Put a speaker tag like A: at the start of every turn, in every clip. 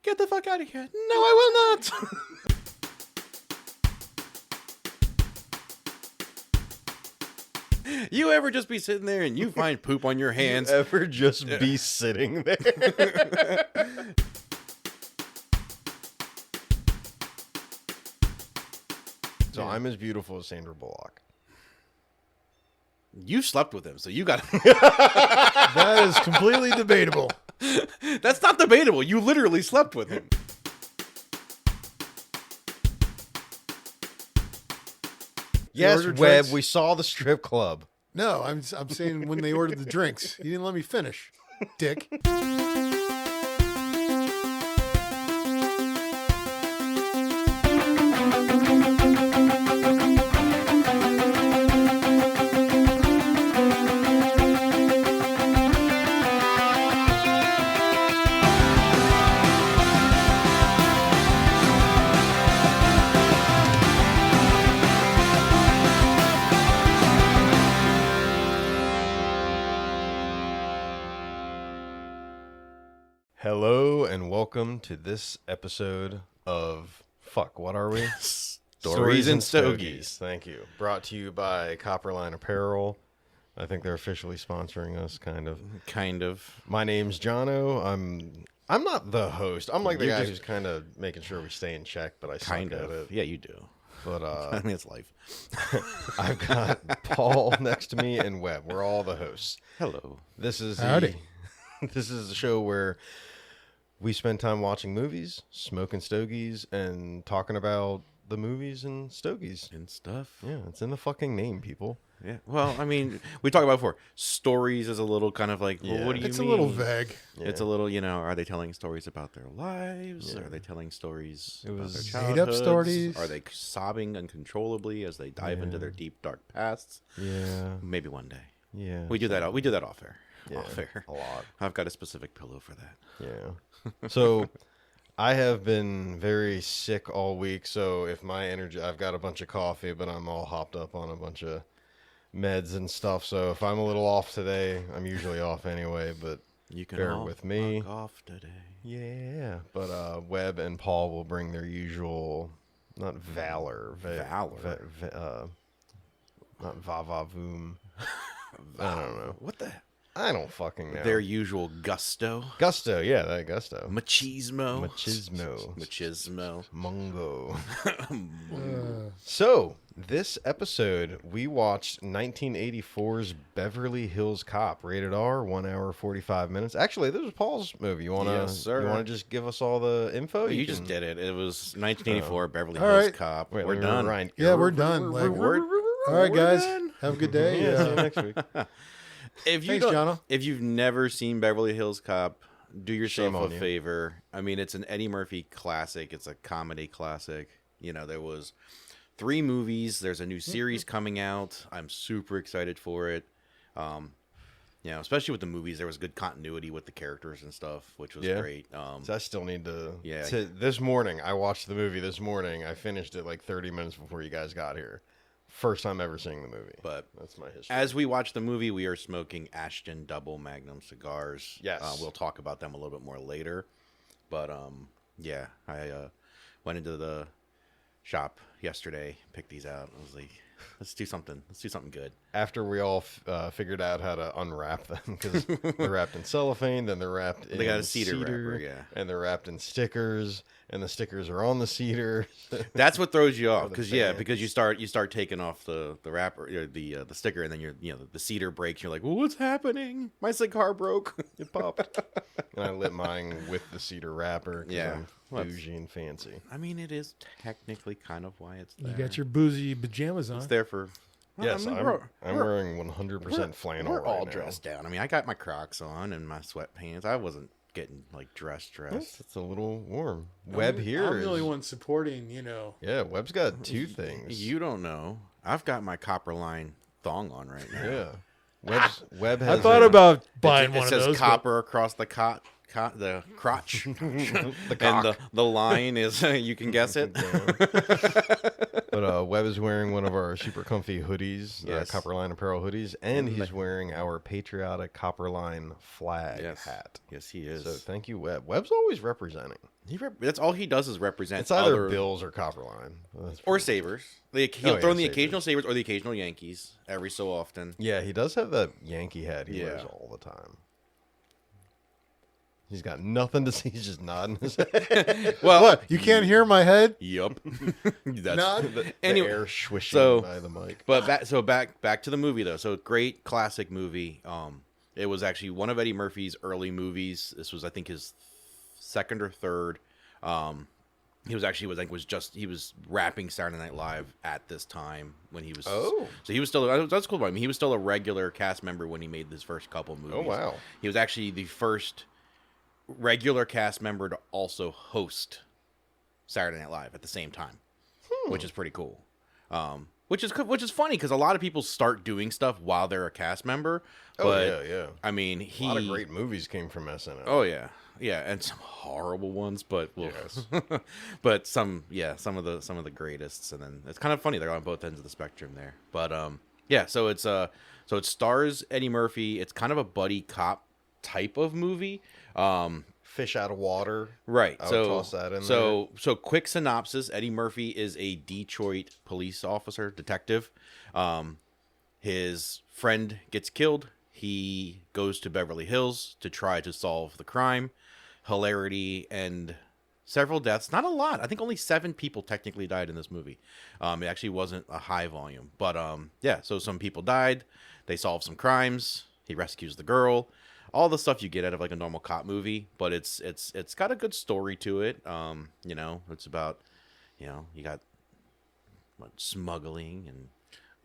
A: Get the fuck out of here. No, I will not. You ever just be sitting there and you find poop on your hands?
B: You ever just be sitting there? So I'm as beautiful as Sandra Bullock.
A: You slept with him, so you got
C: That is completely debatable.
A: That's not debatable. You literally slept with him.
B: Yes,
C: ordered
B: Webb,
C: drinks?
B: we saw the strip club.
C: No, I'm saying when they ordered the drinks. You didn't let me finish, dick.
B: Hello and welcome to this episode of what are we?
A: Stories and Stogies.
B: Thank you. Brought to you by Copperline Apparel. I think they're officially sponsoring us, kind of.
A: Kind of.
B: My name's Jono. I'm not the host. I'm like the
A: You're
B: guy
A: just-
B: who's kind of making sure we stay in check, but I
A: Kind
B: suck
A: of.
B: at it.
A: Yeah, you do.
B: But
A: I mean, it's life.
B: I've got Paul next to me and Webb. We're all the hosts.
A: Hello.
B: This is
C: Howdy.
B: This is the show where we spend time watching movies, smoking stogies, and talking about the movies and stogies.
A: And stuff.
B: Yeah, it's in the fucking name, people.
A: Yeah. Well, I mean, we talked about before. Stories is a little kind of like, well,
B: Yeah.
A: what do you
C: It's
A: mean?
C: a little vague.
A: It's a little, are they telling stories about their lives?
B: Yeah.
A: Are they telling stories
B: It
A: about
B: was
A: their
C: made up
A: childhoods?
C: stories.
A: Are they sobbing uncontrollably as they dive into their deep, dark pasts?
B: Yeah,
A: Maybe one day.
B: yeah.
A: We do that. We do that off air.
B: Yeah,
A: Off air.
B: a lot.
A: I've got a specific pillow for that.
B: Yeah. So I have been very sick all week. So if my energy, I've got a bunch of coffee, but I'm all hopped up on a bunch of meds and stuff. So if I'm a little off today, I'm usually off anyway, but
A: You can
B: bear
A: all
B: with me.
A: fuck off today.
B: Yeah. But Webb and Paul will bring their usual, not valor.
A: Valor?
B: Not va-va-voom. I don't know.
A: What the?
B: I don't fucking know.
A: Their usual gusto.
B: Gusto, yeah, that gusto.
A: Machismo.
B: Machismo.
A: Machismo.
B: Mungo.
C: Uh,
B: So, this episode, we watched 1984's Beverly Hills Cop, rated R, 1 hour, 45 minutes. Actually, this was Paul's movie. You want to
A: Yes, sir.
B: You want to just give us all the info?
A: Oh, you just did it. It was 1984 Beverly
C: All
A: Hills
C: right.
A: Cop.
B: Wait,
A: We're
B: let me
A: done.
B: rewind.
C: yeah, we're done. Like, all right, guys.
A: done.
C: Have a good day.
B: Yeah, see you next week.
A: If you
C: Thanks,
A: don't-
C: Jono.
A: If you've never seen Beverly Hills Cop, do yourself
B: Shame on
A: a
B: you.
A: favor. I mean, it's an Eddie Murphy classic. It's a comedy classic. There was 3 movies. There's a new series coming out. I'm super excited for it. Especially with the movies, there was good continuity with the characters and stuff, which was
B: Yeah.
A: great.
B: So I still need to...
A: Yeah.
B: This morning, I watched the movie this morning. I finished it like 30 minutes before you guys got here. First time ever seeing the movie.
A: But
B: That's my history.
A: as we watch the movie, we are smoking Ashton Double Magnum cigars.
B: Yes.
A: We'll talk about them a little bit more later. But, I went into the shop yesterday, picked these out. I was like, let's do something. Let's do something good.
B: After we all figured out how to unwrap them, because they're wrapped in cellophane, then they're wrapped in
A: They got a cedar wrapper, yeah.
B: and they're wrapped in stickers, and the stickers are on the cedar.
A: That's what throws you off,
B: the
A: because
B: fans.
A: because you start taking off the wrapper, the sticker, and then the cedar breaks. You're like, well, what's happening? My cigar broke. It popped.
B: And I lit mine with the cedar wrapper because
A: Yeah.
B: I'm
A: Well,
B: bougie and fancy.
A: I mean, it is technically kind of why it's there.
C: You got your boozy pajamas on.
A: It's there for.
B: Yes,
A: I mean,
B: I'm wearing 100% flannel
A: We're
B: right
A: all
B: now.
A: dressed down. I mean, I got my Crocs on and my sweatpants. I wasn't getting like dressed.
B: Yes, it's a little warm. Webb here
C: I'm
B: is...
C: the only one supporting,
B: Yeah, Webb's got 2 things.
A: You don't know. I've got my Copperline thong on right now.
B: Yeah. Webb has
C: I thought about buying
A: It
C: one of
A: says
C: those.
A: copper across the the crotch,
B: the
A: and
B: cock.
A: the line is you can guess it.
B: The But Webb is wearing one of our super comfy hoodies,
A: Yes.
B: Copperline Apparel hoodies, and he's wearing our patriotic Copperline flag hat.
A: Yes, he is.
B: So thank you, Webb. Webb's always representing.
A: That's all he does is represent.
B: It's either Bills or Copperline.
A: Or Sabres. He'll throw in the
B: Sabres.
A: occasional Sabres or the occasional Yankees every so often.
B: Yeah, he does have that Yankee hat he wears all the time. He's got nothing to say. He's just nodding his head.
A: Well,
C: What? You can't hear my head?
A: Yup. That's
C: Nod?
B: The
A: Anyway,
B: air swishing by the mic.
A: But back to the movie though. So great classic movie. It was actually one of Eddie Murphy's early movies. This was I think his second or third. He was rapping Saturday Night Live at this time when he was.
B: Oh.
A: So he was still that's cool about him. He was still a regular cast member when he made his first couple movies.
B: Oh wow.
A: He was actually the first regular cast member to also host Saturday Night Live at the same time, which is pretty cool. Which is funny because a lot of people start doing stuff while they're a cast member. But,
B: yeah.
A: I mean,
B: A lot of great movies came from SNL.
A: Oh yeah, and some horrible ones, but
B: Yes.
A: but some of the greatest. And then it's kind of funny they're on both ends of the spectrum there. But so it stars Eddie Murphy. It's kind of a buddy cop type of movie.
B: Fish out of water.
A: Right.
B: I would toss that in
A: so quick synopsis. Eddie Murphy is a Detroit police officer, detective. His friend gets killed. He goes to Beverly Hills to try to solve the crime. Hilarity and several deaths. Not a lot. I think only 7 people technically died in this movie. It actually wasn't a high volume. But so some people died. They solve some crimes. He rescues the girl. All the stuff you get out of like a normal cop movie, but it's got a good story to it. It's about, you got smuggling and.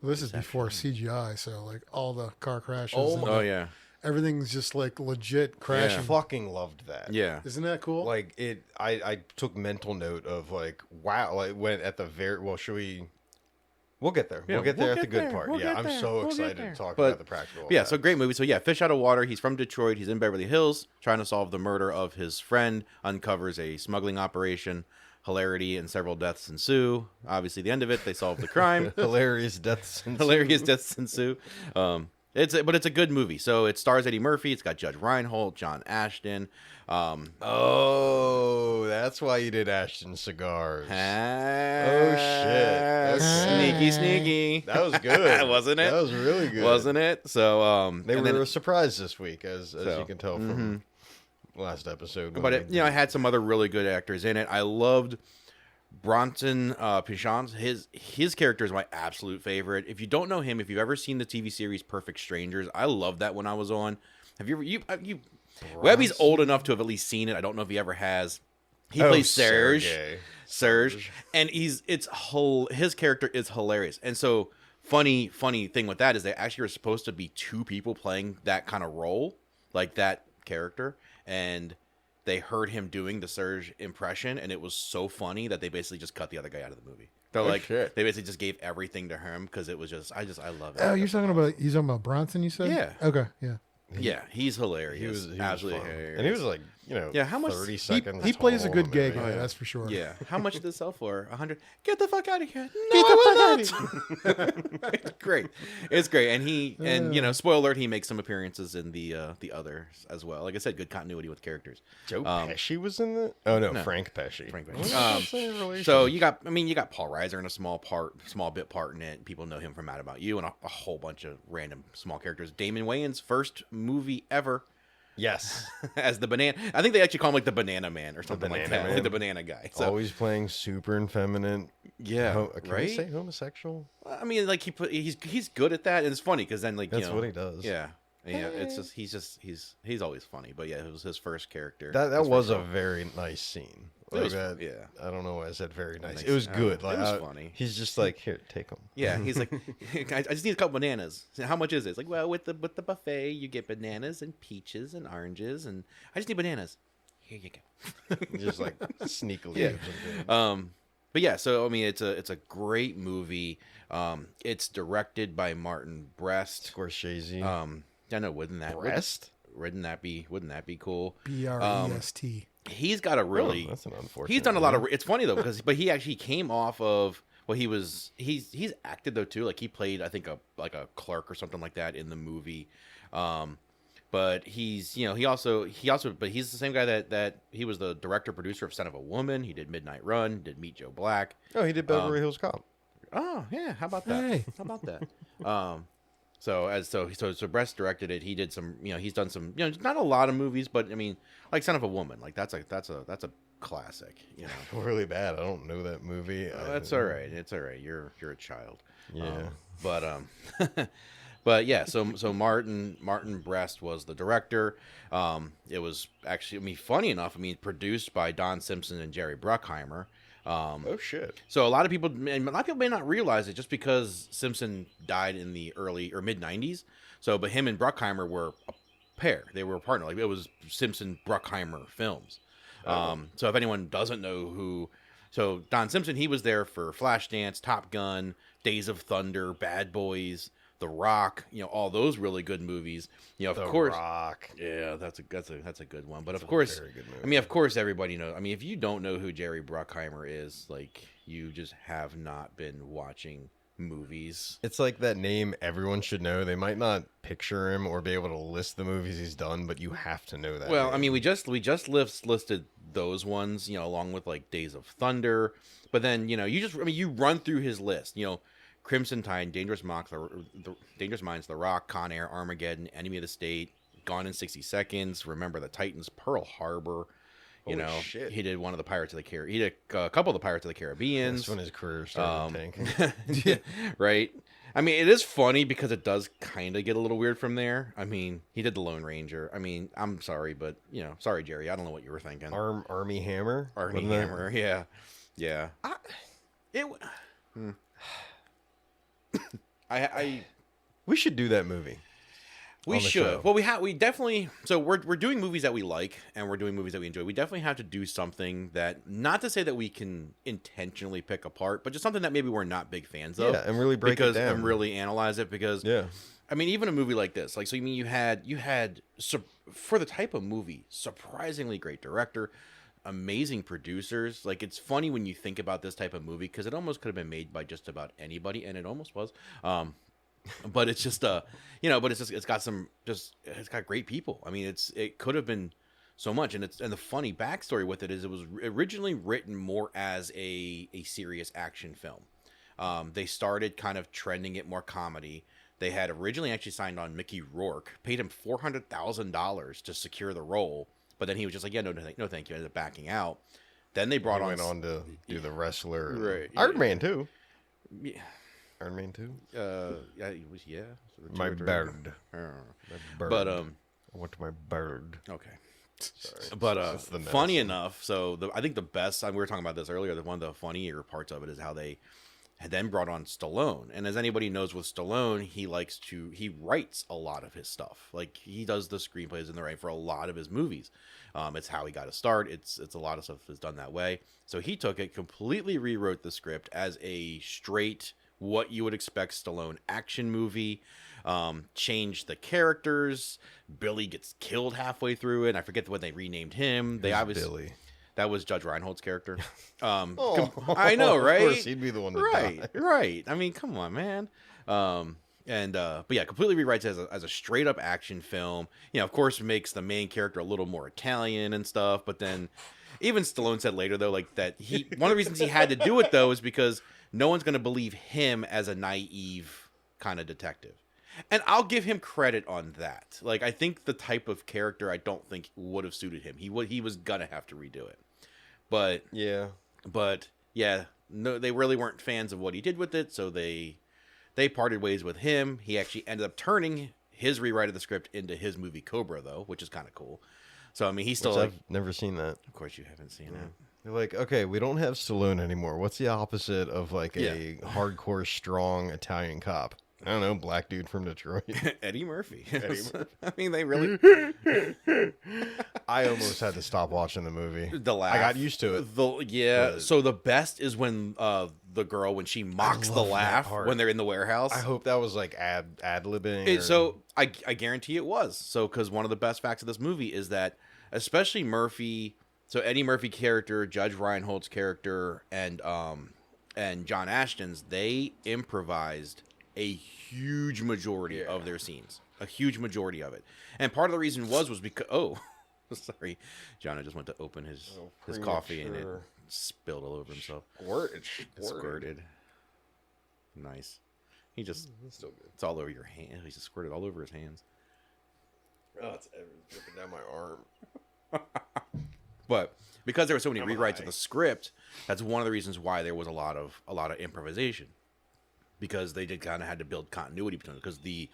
C: Well, this is before CGI, so like all the car crashes.
B: Oh,
C: and
A: Yeah.
C: everything's just like legit crashing.
B: I fucking loved that.
A: Yeah.
C: Isn't that cool?
B: Like it, I took mental note of like, wow, like when at the very, well, should we, we'll get there.
A: Yeah,
B: We'll get there
A: we'll
B: at the
A: get
B: good
A: there.
B: part.
A: We'll
B: Yeah,
A: get
B: I'm
A: there.
B: so
A: We'll get
B: excited
A: there.
B: to talk
A: But-
B: about the practical.
A: Yeah, so great movie. So yeah, Fish Out of Water. He's from Detroit. He's in Beverly Hills trying to solve the murder of his friend, uncovers a smuggling operation. Hilarity and several deaths ensue. Obviously, the end of it, they solve the crime.
B: Hilarious deaths.
A: Hilarious deaths ensue. It's a good movie. So it stars Eddie Murphy. It's got Judge Reinhold, John Ashton.
B: Oh, that's why you did Ashton cigars.
A: Oh
B: shit.
A: Sneaky, sneaky.
B: That was good.
A: Wasn't it?
B: That was really good.
A: Wasn't it? So
B: They
A: and
B: were
A: then-
B: a surprise this week, as
A: So,
B: you can tell from last episode.
A: But it, I had some other really good actors in it. I loved Bronson Pinchot. His character is my absolute favorite. If you don't know him, if you've ever seen the TV series Perfect Strangers, I loved that when I was on. Have you ever you Webby's old enough to have at least seen it. I don't know if he ever has. He plays Serge, and his character is hilarious. And so funny thing with that is they actually are supposed to be 2 people playing that kind of role, like that character, and they heard him doing the Serge impression, and it was so funny that they basically just cut the other guy out of the movie. They're
B: shit.
A: They basically just gave everything to him because it was just I love it.
C: Oh, you're talking about Bronson, you said?
A: Yeah.
C: Okay, yeah.
A: Yeah, he's hilarious.
B: He was
A: absolutely
B: fun.
A: hilarious.
B: And he was like,
A: Yeah, how much-
B: 30
C: He,
B: seconds.
C: he plays a
B: tall
C: good
B: and
C: gay
B: everything.
C: guy, that's for sure.
A: Yeah. How much did this sell for? 100. Get the fuck out of here. No,
C: Get the
A: I
C: fuck
A: will
C: outta
A: not. It's great. It's great. And spoiler alert, he makes some appearances in the others as well. Like I said, good continuity with characters.
B: Joe Pesci was in the. Oh no,
A: no.
B: Frank Pesci.
A: Frank
B: What
A: Pesci.
B: was the relation?
A: So you got Paul Reiser in a small bit part in it. People know him from Mad About You and a whole bunch of random small characters. Damon Wayans' first movie ever
B: yes,
A: as the banana. I think they actually call him like the Banana Man or something like
B: Banana
A: that,
B: Man.
A: like the Banana Guy. So
B: always playing super effeminate.
A: yeah,
B: Can
A: right.
B: we say homosexual?
A: I mean, like he's good at that, and it's funny because then
B: That's what he does.
A: Yeah, it's just he's always funny. But yeah, it was his first character.
B: That
A: His
B: was
A: first
B: a very nice scene.
A: It was-
B: that,
A: yeah.
B: I don't know why I said very nice.
A: Nice.
B: It was
A: Oh,
B: good.
A: it
B: Like
A: was funny.
B: He's just like, here, take them.
A: Yeah, he's like, I just need a couple bananas. How much is it? It's like, well, with the buffet, you get bananas and peaches and oranges, and I just need bananas. Here you go.
B: Just like sneakily.
A: Yeah.
B: gives them to him.
A: But yeah, so I mean, it's a great movie. It's directed by Martin Brest.
B: Scorsese.
A: I know, wouldn't that be cool?
C: BREST.
A: He's got a really
B: Oh, that's an unfortunate.
A: he's done a lot of. It's funny though but he actually came off of Well, he's acted though too. Like he played, I think, a clerk or something like that in the movie. But he's but he's the same guy that he was the director producer of Son of a Woman. He did Midnight Run, did Meet Joe Black.
B: Oh, he did Beverly Hills Cop.
A: Oh yeah, how about that?
C: Hey.
A: How about that? So Brest directed it. He did some, he's done some, not a lot of movies, but I mean, like Son of a Woman, like that's a classic,
B: Really bad. I don't know that movie.
A: That's all right. It's all right. You're a child.
B: Yeah.
A: But yeah. So Martin Brest was the director. It was actually, funny enough, produced by Don Simpson and Jerry Bruckheimer.
B: Oh shit.
A: So a lot of people may not realize it just because Simpson died in the early or mid '90s. So, but him and Bruckheimer were a pair. They were a partner. Like it was Simpson Bruckheimer films. So if anyone doesn't know so Don Simpson, he was there for Flashdance, Top Gun, Days of Thunder, Bad Boys, The Rock, all those really good movies. Of course.
B: The Rock.
A: Yeah, that's a good one. But of course,
B: very good movie.
A: of course everybody knows. If you don't know who Jerry Bruckheimer is, like you just have not been watching movies.
B: It's like that name everyone should know. They might not picture him or be able to list the movies he's done, but you have to know that.
A: Well,
B: name.
A: we just listed those ones, along with like Days of Thunder. But then, you run through his list, Crimson Tide, Dangerous Minds, The Rock, Con Air, Armageddon, Enemy of the State, Gone in 60 Seconds, Remember the Titans, Pearl Harbor.
B: Holy shit.
A: He did one of the Pirates of the Caribbean. He did a couple of the Pirates of the Caribbean.
B: That's when his career started tanking.
A: Yeah, right. It is funny because it does kind of get a little weird from there. He did the Lone Ranger. I'm sorry, but sorry, Jerry. I don't know what you were thinking.
B: Army Hammer.
A: Army
B: Wasn't that-
A: Hammer. Yeah.
B: We should do that movie.
A: We
B: on the
A: should.
B: show.
A: Well, we definitely. So we're doing movies that we like, and we're doing movies that we enjoy. We definitely have to do something that, not to say that we can intentionally pick apart, but just something that maybe we're not big fans of.
B: Yeah, and really break it down.
A: And really analyze it because.
B: Yeah.
A: Even a movie like this, you had for the type of movie, surprisingly great director, amazing producers. Like it's funny when you think about this type of movie because it almost could have been made by just about anybody, and it almost was. But it's just it's got great people. It could have been so much, and the funny backstory with it is it was originally written more as a serious action film. They started kind of trending it more comedy. They had originally actually signed on Mickey Rourke, paid him $400,000 to secure the role, but then he was just like, yeah, no, thank you. Ended up backing out. Then they brought
B: went on to do the wrestler,
A: Right.
B: Iron Man 2.
A: Yeah.
B: Iron Man 2.
A: Yeah, it was
B: My bird.
A: Uh,
B: My bird.
A: But
B: I want my bird.
A: okay.
B: Sorry.
A: But
B: That's the
A: funny
B: medicine.
A: enough, I think the best. We were talking about this earlier. One of the funnier parts of it is how they had then brought on Stallone. And as anybody knows, with Stallone, he writes a lot of his stuff. Like he does the screenplays and the writing for a lot of his movies. It's how he got to start. It's a lot of stuff is done that way. So he took it, completely rewrote the script as a straight, what you would expect Stallone action movie. Changed the characters. Billy gets killed halfway through it. And I forget when they renamed him. They
B: Who's
A: obviously
B: Billy.
A: That was Judge Reinhold's character.
B: Oh,
A: I know, right?
B: Of course, he'd be the one to die.
A: Right. Come on, man. But yeah, completely rewrites it as a straight up action film. Of course, makes the main character a little more Italian and stuff. But then, even Stallone said later though, like that one of the reasons he had to do it though is because no one's going to believe him as a naive kind of detective. And I'll give him credit on that. Like, I think the type of character I don't think would have suited him. He was gonna have to redo it. But yeah, no, they really weren't fans of what he did with it, so they parted ways with him. He actually ended up turning his rewrite of the script into his movie Cobra, though, which is kind of cool. So he's still
B: I've never seen that.
A: Of course, you haven't seen it.
B: They're like, okay, we don't have Stallone anymore. What's the opposite of like a hardcore, strong Italian cop? I don't know, black dude from Detroit.
A: Eddie Murphy. They really.
B: I almost had to stop watching the movie.
A: The laugh.
B: I got used to it.
A: Yeah. So the best is when the girl, when she mocks the
B: love that
A: laugh
B: part.
A: when they're in the warehouse.
B: I hope that was like ad-libbing.
A: So I guarantee it was. So because one of the best facts of this movie is that, especially Murphy. So Eddie Murphy character, Judge Reinhold's character, and and John Ashton's, they improvised a huge majority of their scenes, a huge majority of it. And part of the reason was because sorry, John, I just went to open his coffee and it spilled all over himself.
B: It
A: Squirted. Nice. He just
B: still good.
A: it's all over your hand. He just squirted all over his hands.
B: Oh, it's dripping down my arm.
A: But because there were so many rewrites of the script, that's one of the reasons why there was a lot of improvisation. Because they did kind of had to build continuity between it, because the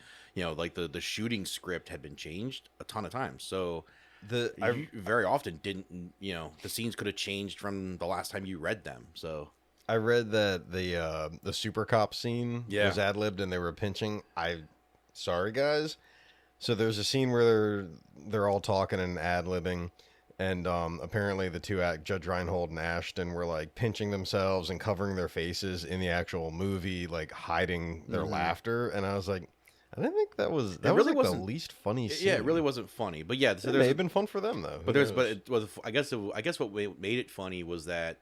A: shooting script had been changed a ton of times. So you very often didn't, the scenes could have changed from the last time you read them. So
B: I read that the super cop scene was ad-libbed and they were pinching. Sorry guys. So there's a scene where they're all talking and ad-libbing, and apparently the two Judge Reinhold and Ashton were like pinching themselves and covering their faces in the actual movie, like hiding their laughter. And I was like, I didn't think that was really like the least funny scene.
A: Yeah, it really wasn't funny. But yeah, so
B: it may have been fun for them though.
A: But it was. I guess what made it funny was that,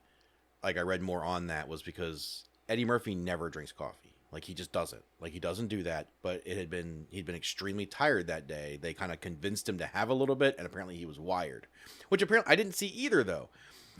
A: like, I read more on that was because Eddie Murphy never drinks coffee. Like, he just doesn't. Like, he doesn't do that. But he'd been extremely tired that day. They kind of convinced him to have a little bit, and apparently he was wired. Which apparently I didn't see either, though.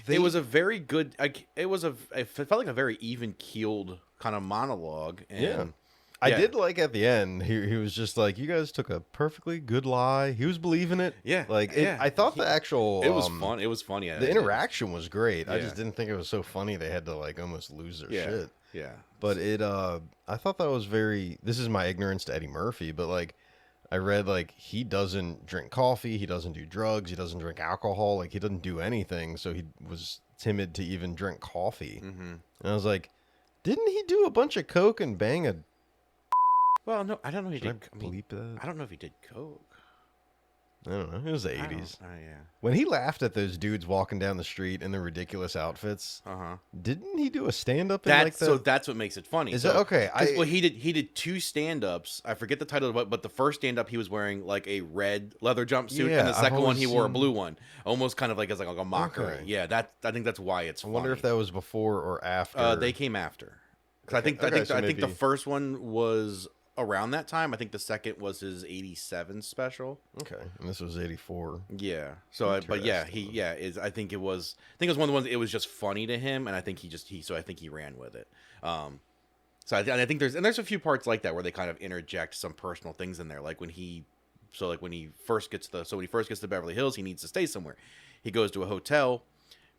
A: It was a very good. It felt like a very even keeled kind of monologue. And,
B: I did like at the end. He was just like, "You guys took a perfectly good lie." He was believing it.
A: Yeah,
B: I thought the actual.
A: It was fun. It was funny.
B: The interaction was great. I just didn't think it was so funny. They had to like almost lose their shit.
A: Yeah.
B: But I thought that was very. This is my ignorance to Eddie Murphy, but like, I read like he doesn't drink coffee, he doesn't do drugs, he doesn't drink alcohol, like he doesn't do anything. So he was timid to even drink coffee. Mm-hmm. And I was like, didn't he do a bunch of coke and bang a?
A: Well, no, I don't know if he did.
B: That?
A: I don't know if he did coke.
B: I don't know. It was the 80s.
A: Oh, yeah.
B: When he laughed at those dudes walking down the street in the ridiculous outfits, didn't he do a stand-up in like that?
A: So that's what makes it funny.
B: Is that okay?
A: Well, he did two stand-ups. I forget the title of it, but the first stand-up he was wearing like a red leather jumpsuit, and the second one he wore a blue one, almost kind of like as like a mockery. Okay. Yeah, I think that's why it's funny.
B: I wonder if that was before or after.
A: They came after. I think the first one was around that time. I think the second was his 87 special.
B: Okay. And this was 84.
A: Yeah. So I think it was one of the ones, it was just funny to him, and I think he ran with it. So I think there's a few parts like that where they kind of interject some personal things in there, like when he first gets to Beverly Hills, he needs to stay somewhere. He goes to a hotel,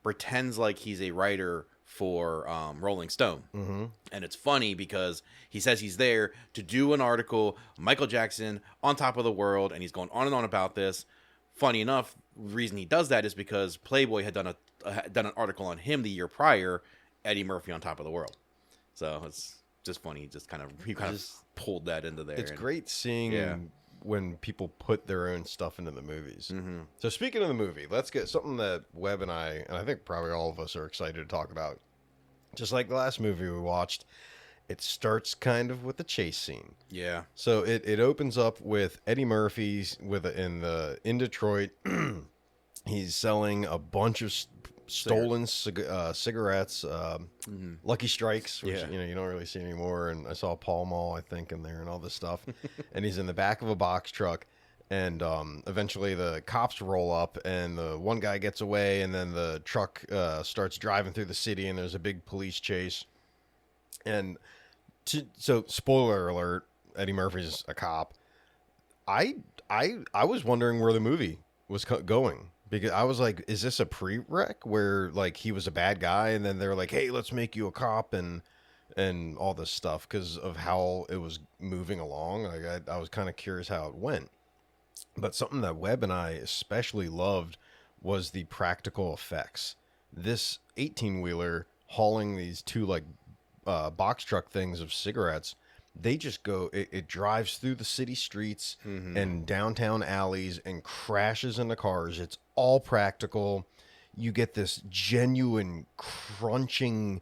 A: pretends like he's a writer for Rolling Stone. Mm-hmm. And it's funny because he says he's there to do an article, Michael Jackson on top of the world, and he's going on and on about this. Funny enough, the reason he does that is because Playboy had done an article on him the year prior, Eddie Murphy on top of the world. So it's just funny. He kind of pulled that into there.
B: It's great seeing when people put their own stuff into the movies. Mm-hmm. So speaking of the movie, let's get something that Webb and I think probably all of us are excited to talk about. Just like the last movie we watched, it starts kind of with the chase scene.
A: Yeah.
B: So it opens up with Eddie Murphy in Detroit. He's selling a bunch of stolen cigarettes, Lucky Strikes, which you don't really see anymore. And I saw Pall Mall, I think, in there and all this stuff. And he's in the back of a box truck. And eventually the cops roll up, and the one guy gets away, and then the truck starts driving through the city, and there's a big police chase. And so, spoiler alert: Eddie Murphy's a cop. I was wondering where the movie was going, because I was like, is this a prereq where like he was a bad guy, and then they're like, hey, let's make you a cop and all this stuff because of how it was moving along. Like I was kind of curious how it went. But something that Webb and I especially loved was the practical effects. This 18-wheeler hauling these two like box truck things of cigarettes, they just go, it drives through the city streets and downtown alleys and crashes into cars. It's all practical. You get this genuine crunching,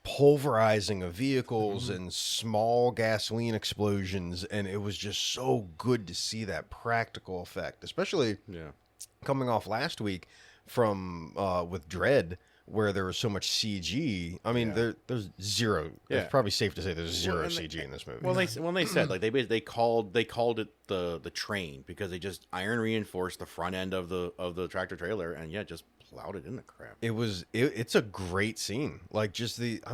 B: pulverizing of vehicles and small gasoline explosions, and it was just so good to see that practical effect, especially coming off last week from with Dread, where there was so much CG. I mean, there's zero.
A: Yeah.
B: It's probably safe to say there's zero
A: and
B: CG in this movie.
A: Well, they said like they called it the train because they just iron reinforced the front end of the tractor trailer and just plowed it in the crap.
B: It's a great scene. Like just it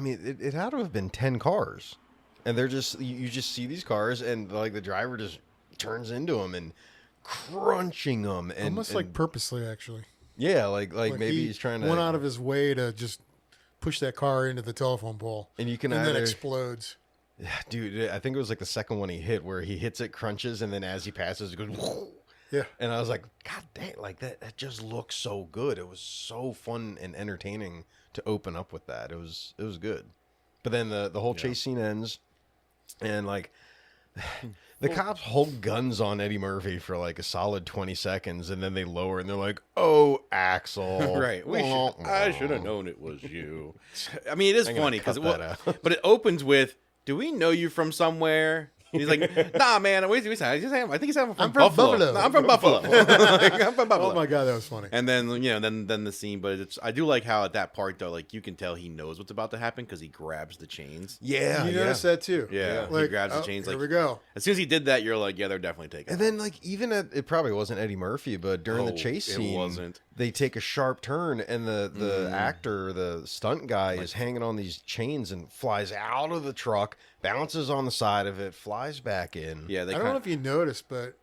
B: had to have been 10 cars, and they're just you just see these cars and like the driver just turns into them and crunching them and
C: almost like purposely, actually.
B: Yeah, like maybe he's trying to
C: went out of his way to just push that car into the telephone pole,
B: and you can
C: and
B: either,
C: then explodes.
B: Dude, I think it was like the second one he hit where he hits it, crunches, and then as he passes, it goes.
C: Yeah,
B: and I was like, God dang, like that just looks so good. It was so fun and entertaining to open up with that. It was good, but then the whole chase scene ends, and like. The cops hold guns on Eddie Murphy for like a solid 20 seconds, and then they lower and they're like, "Oh, Axel,
A: right? I should have known it was you." I mean, it is funny because but it opens with, "Do we know you from somewhere?" He's like, "Nah, man. I think he's from Buffalo.
C: Buffalo.
A: No, I'm from Buffalo. Like, I'm from Buffalo."
C: Oh my god, that was funny.
A: And then then the scene, but I do like how at that part though, like you can tell he knows what's about to happen because he grabs the chains.
B: Yeah,
C: you noticed that too.
A: Yeah,
C: like,
A: he grabs the chains. Like,
C: here we go.
A: As soon as he did that, you're like, yeah, they're definitely taking.
B: And then like even it probably wasn't Eddie Murphy, but during the chase scene,
A: it wasn't.
B: They take a sharp turn, and the actor, the stunt guy, is hanging on these chains and flies out of the truck, bounces on the side of it, flies back in.
A: Yeah,
C: I don't know if you noticed, but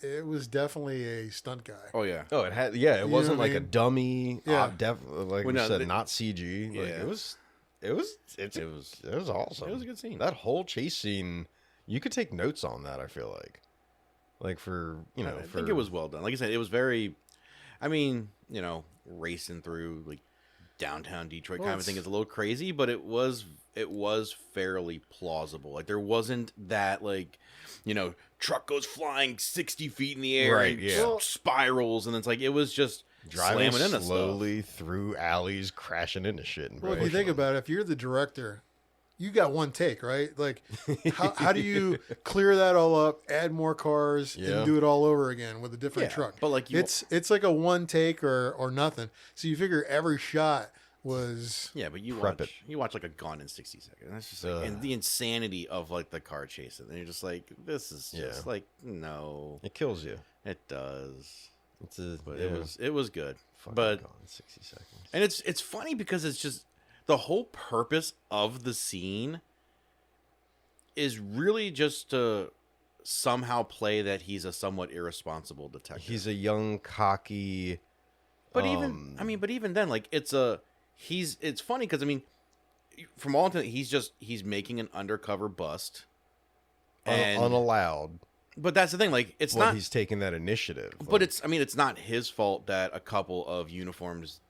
C: it was definitely a stunt guy.
A: Oh yeah.
B: Oh, it had. Yeah, it wasn't like a dummy.
C: Yeah.
B: Like we said, not CG.
A: Yeah.
B: Like, it was awesome.
A: It was a good scene.
B: That whole chase scene, you could take notes on that. I feel like for I
A: think it was well done. Like I said, it was very. I mean, racing through like downtown Detroit kind of thing is a little crazy, but it was fairly plausible. Like there wasn't that like, truck goes flying 60 feet in the air,
B: right?
A: And
B: Yeah,
A: spirals, and it's like it was just
B: driving
A: slamming into
B: slowly through alleys, crashing into shit.
C: Well, if you think about it, if you're the director, you got one take, right? Like, how do you clear that all up, add more cars, and do it all over again with a different truck?
A: But like
C: it's like a one take or nothing. So you figure every shot was
A: but you watch like a Gone in 60 Seconds. That's just like, and the insanity of like the car chase, and you're just like, this is just like no,
B: it kills you.
A: It does.
B: But
A: it was good.
B: Fucking
A: but
B: Gone in 60 seconds.
A: And it's funny because it's just the whole purpose of the scene is really just to somehow play that he's a somewhat irresponsible detective.
B: He's a young, cocky.
A: But even then, like it's funny because I mean, from all intents, he's making an undercover bust, and
B: unallowed.
A: But that's the thing, like it's not.
B: He's taking that initiative.
A: But it's not his fault that a couple of uniforms,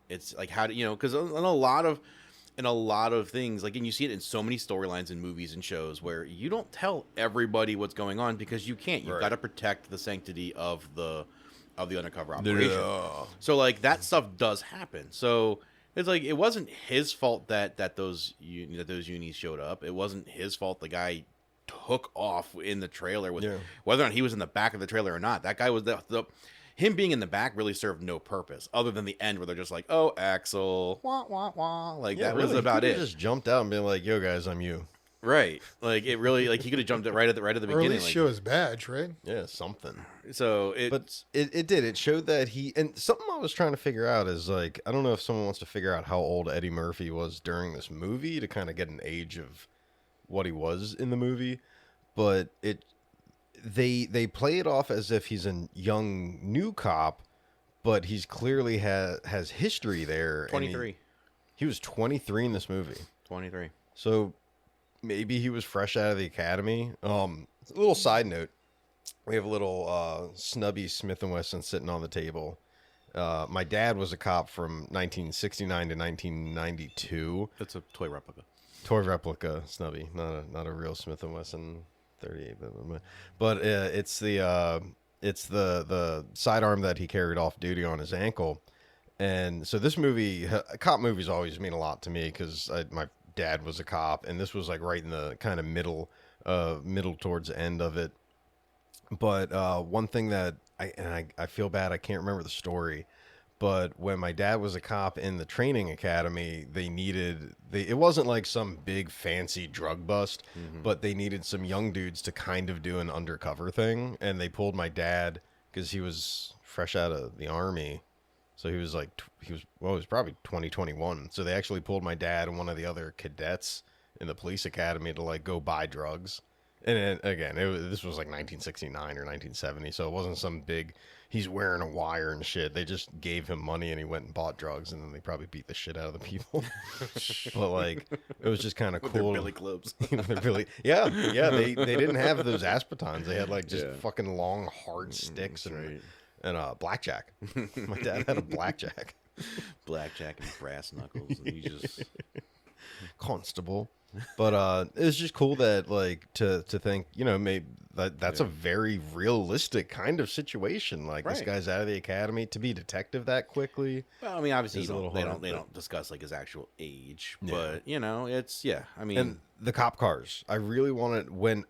A: it's like how do because in a lot of things, like, and you see it in so many storylines in movies and shows where you don't tell everybody what's going on because you can't. You've got to protect the sanctity of the undercover operation. So like that stuff does happen. So it's like it wasn't his fault that those unis showed up. It wasn't his fault the guy took off in the trailer with whether or not he was in the back of the trailer or not. That guy was him being in the back really served no purpose other than the end where they're just like, "Oh, Axel, wah wah wah," like that was about it.
B: Just jumped out and been like, "Yo, guys, I'm you."
A: Right, like it really, like he could have jumped it right at the beginning.
C: Or at least show his badge, right?
B: Yeah, something.
A: So
B: it did. It showed that and something I was trying to figure out is like, I don't know if someone wants to figure out how old Eddie Murphy was during this movie to kind of get an age of what he was in the movie, but they play it off as if he's a young new cop, but he's clearly has history there.
A: 23.
B: He was 23 in this movie.
A: 23.
B: So maybe he was fresh out of the academy. A little side note: we have a little snubby Smith & Wesson sitting on the table. My dad was a cop from 1969 to 1992.
A: That's a toy replica.
B: Toy replica snubby, not a real Smith & Wesson 38. But it's the sidearm that he carried off duty on his ankle. And so this movie, cop movies always mean a lot to me because my dad was a cop, and this was like right in the kind of middle towards the end of it. But one thing that I feel bad, I can't remember the story, But when my dad was a cop in the training academy, it wasn't like some big fancy drug bust, but they needed some young dudes to kind of do an undercover thing. And they pulled my dad because he was fresh out of the army. So he was he was probably 2021. So they actually pulled my dad and one of the other cadets in the police academy to like go buy drugs. And again, this was like 1969 or 1970. So it wasn't some big, he's wearing a wire and shit. They just gave him money and he went and bought drugs, and then they probably beat the shit out of the people. But like, it was just kind of cool.
A: With their billy clubs.
B: Yeah. They didn't have those aspatons. They had like just fucking long, hard sticks and blackjack. My dad had a blackjack.
A: Blackjack and brass knuckles. And you just...
B: Constable. But it's just cool that like to think, maybe that's a very realistic kind of situation. Like this guy's out of the academy to be detective that quickly.
A: Well, I mean, obviously they don't discuss like his actual age, but it's I mean,
B: and the cop cars. I really wanted when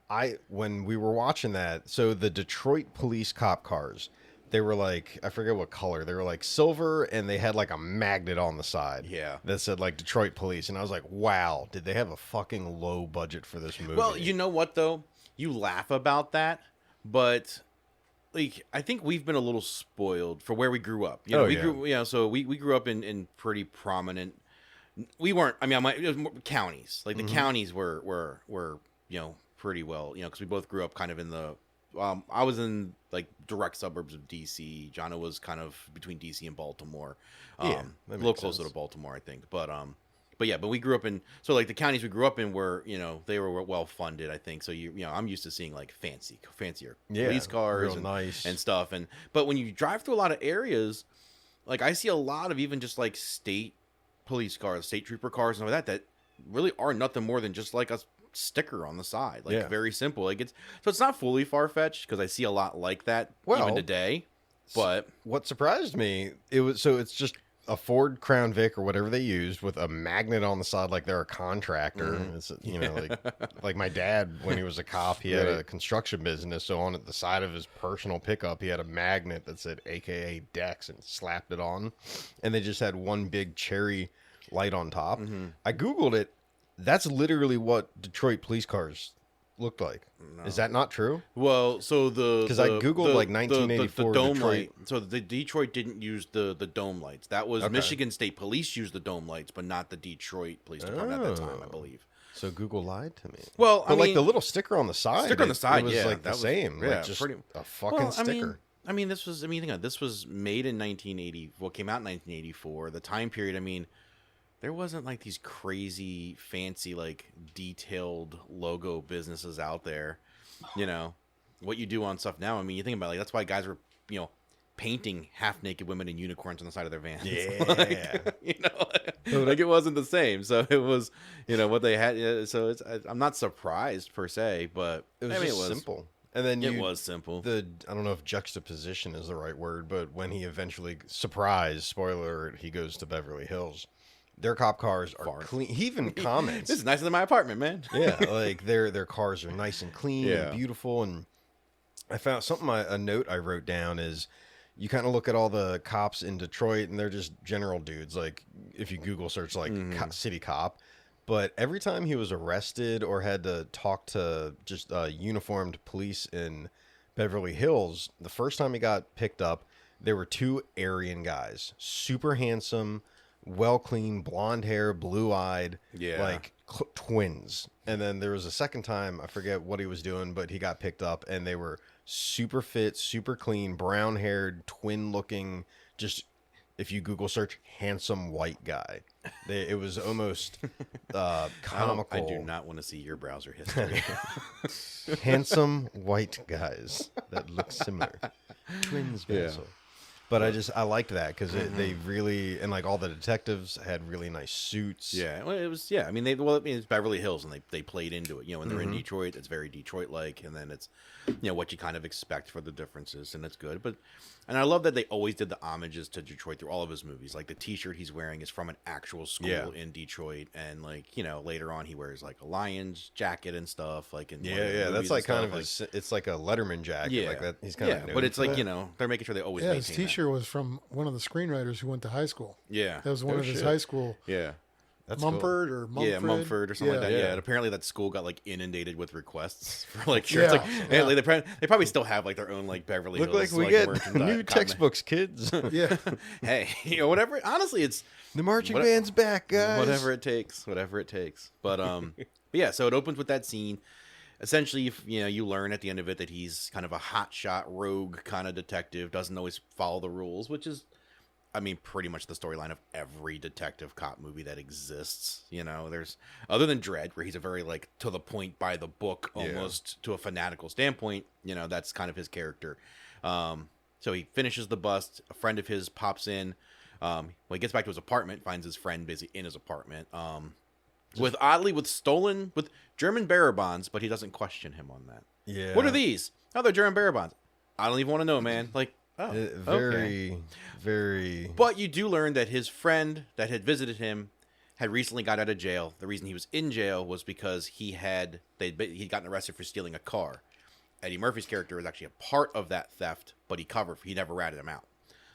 B: we were watching that. So the Detroit police cop cars. They were like, I forget what color. They were like silver, and they had like a magnet on the side.
A: Yeah.
B: That said like Detroit Police. And I was like, wow, did they have a fucking low budget for this movie?
A: Well, you know what, though? You laugh about that, but like I think we've been a little spoiled for where we grew up. So we grew up in pretty prominent. We weren't, I mean, it was more counties. Like the counties were pretty well, because we both grew up kind of in the, I was in like direct suburbs of DC. Jonna was kind of between DC and Baltimore. A little closer to Baltimore, I think. But we grew up in, so like the counties we grew up in were, they were well funded, I think. So I'm used to seeing like fancier police cars and stuff. But when you drive through a lot of areas, like I see a lot of even just like state police cars, state trooper cars and all that really are nothing more than just like a sticker on the side, like very simple. Like it's not fully far-fetched because I see a lot like that even today. But
B: what surprised me, it's just a Ford Crown Vic or whatever they used with a magnet on the side, like they're a contractor. It's like my dad when he was a cop, he had a construction business, so on the side of his personal pickup he had a magnet that said AKA Dex and slapped it on, and they just had one big cherry light on top. I googled it. That's literally what Detroit police cars looked like. No. Is that not true?
A: Well, so because
B: I googled like 1984
A: the dome
B: Detroit.
A: light. So the Detroit didn't use the dome lights. That was Michigan State Police used the dome lights, but not the Detroit Police Department at that time, I believe.
B: So Google lied to me.
A: Well,
B: but like the little sticker on the side.
A: Sticker on the side,
B: it was like the same. Like just a fucking sticker.
A: I mean, this was. I mean, think of it, this was made in 1980. Well, came out in 1984. The time period. I mean. There wasn't like these crazy fancy like detailed logo businesses out there, what you do on stuff now. I mean, you think about it, like that's why guys were painting half naked women and unicorns on the side of their vans.
B: Yeah,
A: like it wasn't the same. So it was what they had. So I'm not surprised per se, but
B: it was simple. And then
A: it was simple.
B: I don't know if juxtaposition is the right word, but when he eventually spoiler alert, he goes to Beverly Hills. Their cop cars are clean. He even comments,
A: "This is nicer than my apartment, man."
B: Yeah, like their cars are nice and clean and beautiful. And I found something. A note I wrote down is, you kind of look at all the cops in Detroit, and they're just general dudes. Like if you Google search like city cop, but every time he was arrested or had to talk to just uniformed police in Beverly Hills, the first time he got picked up, there were two Aryan guys, super handsome. Well clean, blonde hair, blue eyed, like twins. And then there was a second time, I forget what he was doing, but he got picked up and they were super fit, super clean, brown haired, twin looking, just if you Google search handsome white guy. It was almost comical.
A: I do not want to see your browser history.
B: Handsome white guys that look similar. Twins, also. But I liked that because they really, and like all the detectives had really nice suits.
A: Yeah, well, it was, I mean, it's Beverly Hills and they played into it. When they're in Detroit, it's very Detroit-like, and then it's, what you kind of expect for the differences, and it's good. And I love that they always did the homages to Detroit through all of his movies. Like the T-shirt he's wearing is from an actual school in Detroit, and like later on he wears like a Lions jacket and stuff. Like in
B: that's like kind of it's like a Letterman jacket. Like that. He's kind of
A: but it's like they're making sure they always maintain
C: his T-shirt picture was from one of the screenwriters who went to high school.
A: Yeah.
C: That was one
B: Oh,
C: of his
B: shit.
C: high school.
A: Yeah.
B: That's
C: Mumford or Mumford.
A: Yeah, Mumford or something like that. Yeah.
B: Yeah.
A: And apparently that school got like inundated with requests for like shirts. Like,
C: Yeah.
A: like, they probably still have like their own like Beverly
B: Look
A: Hills.
B: like we get
A: merchandise-
B: new textbooks, kids.
C: Yeah.
A: Hey, whatever. Honestly, it's
B: The marching
A: What-
B: band's back, guys.
A: whatever it takes. Whatever it takes. But but yeah. So it opens with that scene. Essentially, you learn at the end of it that he's kind of a hotshot rogue kind of detective. Doesn't always follow the rules, which is, I mean, pretty much the storyline of every detective cop movie that exists. There's, other than Dredd, where he's a very like to the point, by the book, almost to a fanatical standpoint. That's kind of his character. So he finishes the bust. A friend of his pops in. When he gets back to his apartment, finds his friend busy in his apartment. With German bearer bonds, but he doesn't question him on that.
B: Yeah.
A: What are these? Oh, they're German bearer bonds. I don't even want to know, man. Like, oh,
B: Very,
A: okay.
B: very.
A: But you do learn that his friend that had visited him had recently got out of jail. The reason he was in jail was because he'd gotten arrested for stealing a car. Eddie Murphy's character was actually a part of that theft, but he never ratted him out.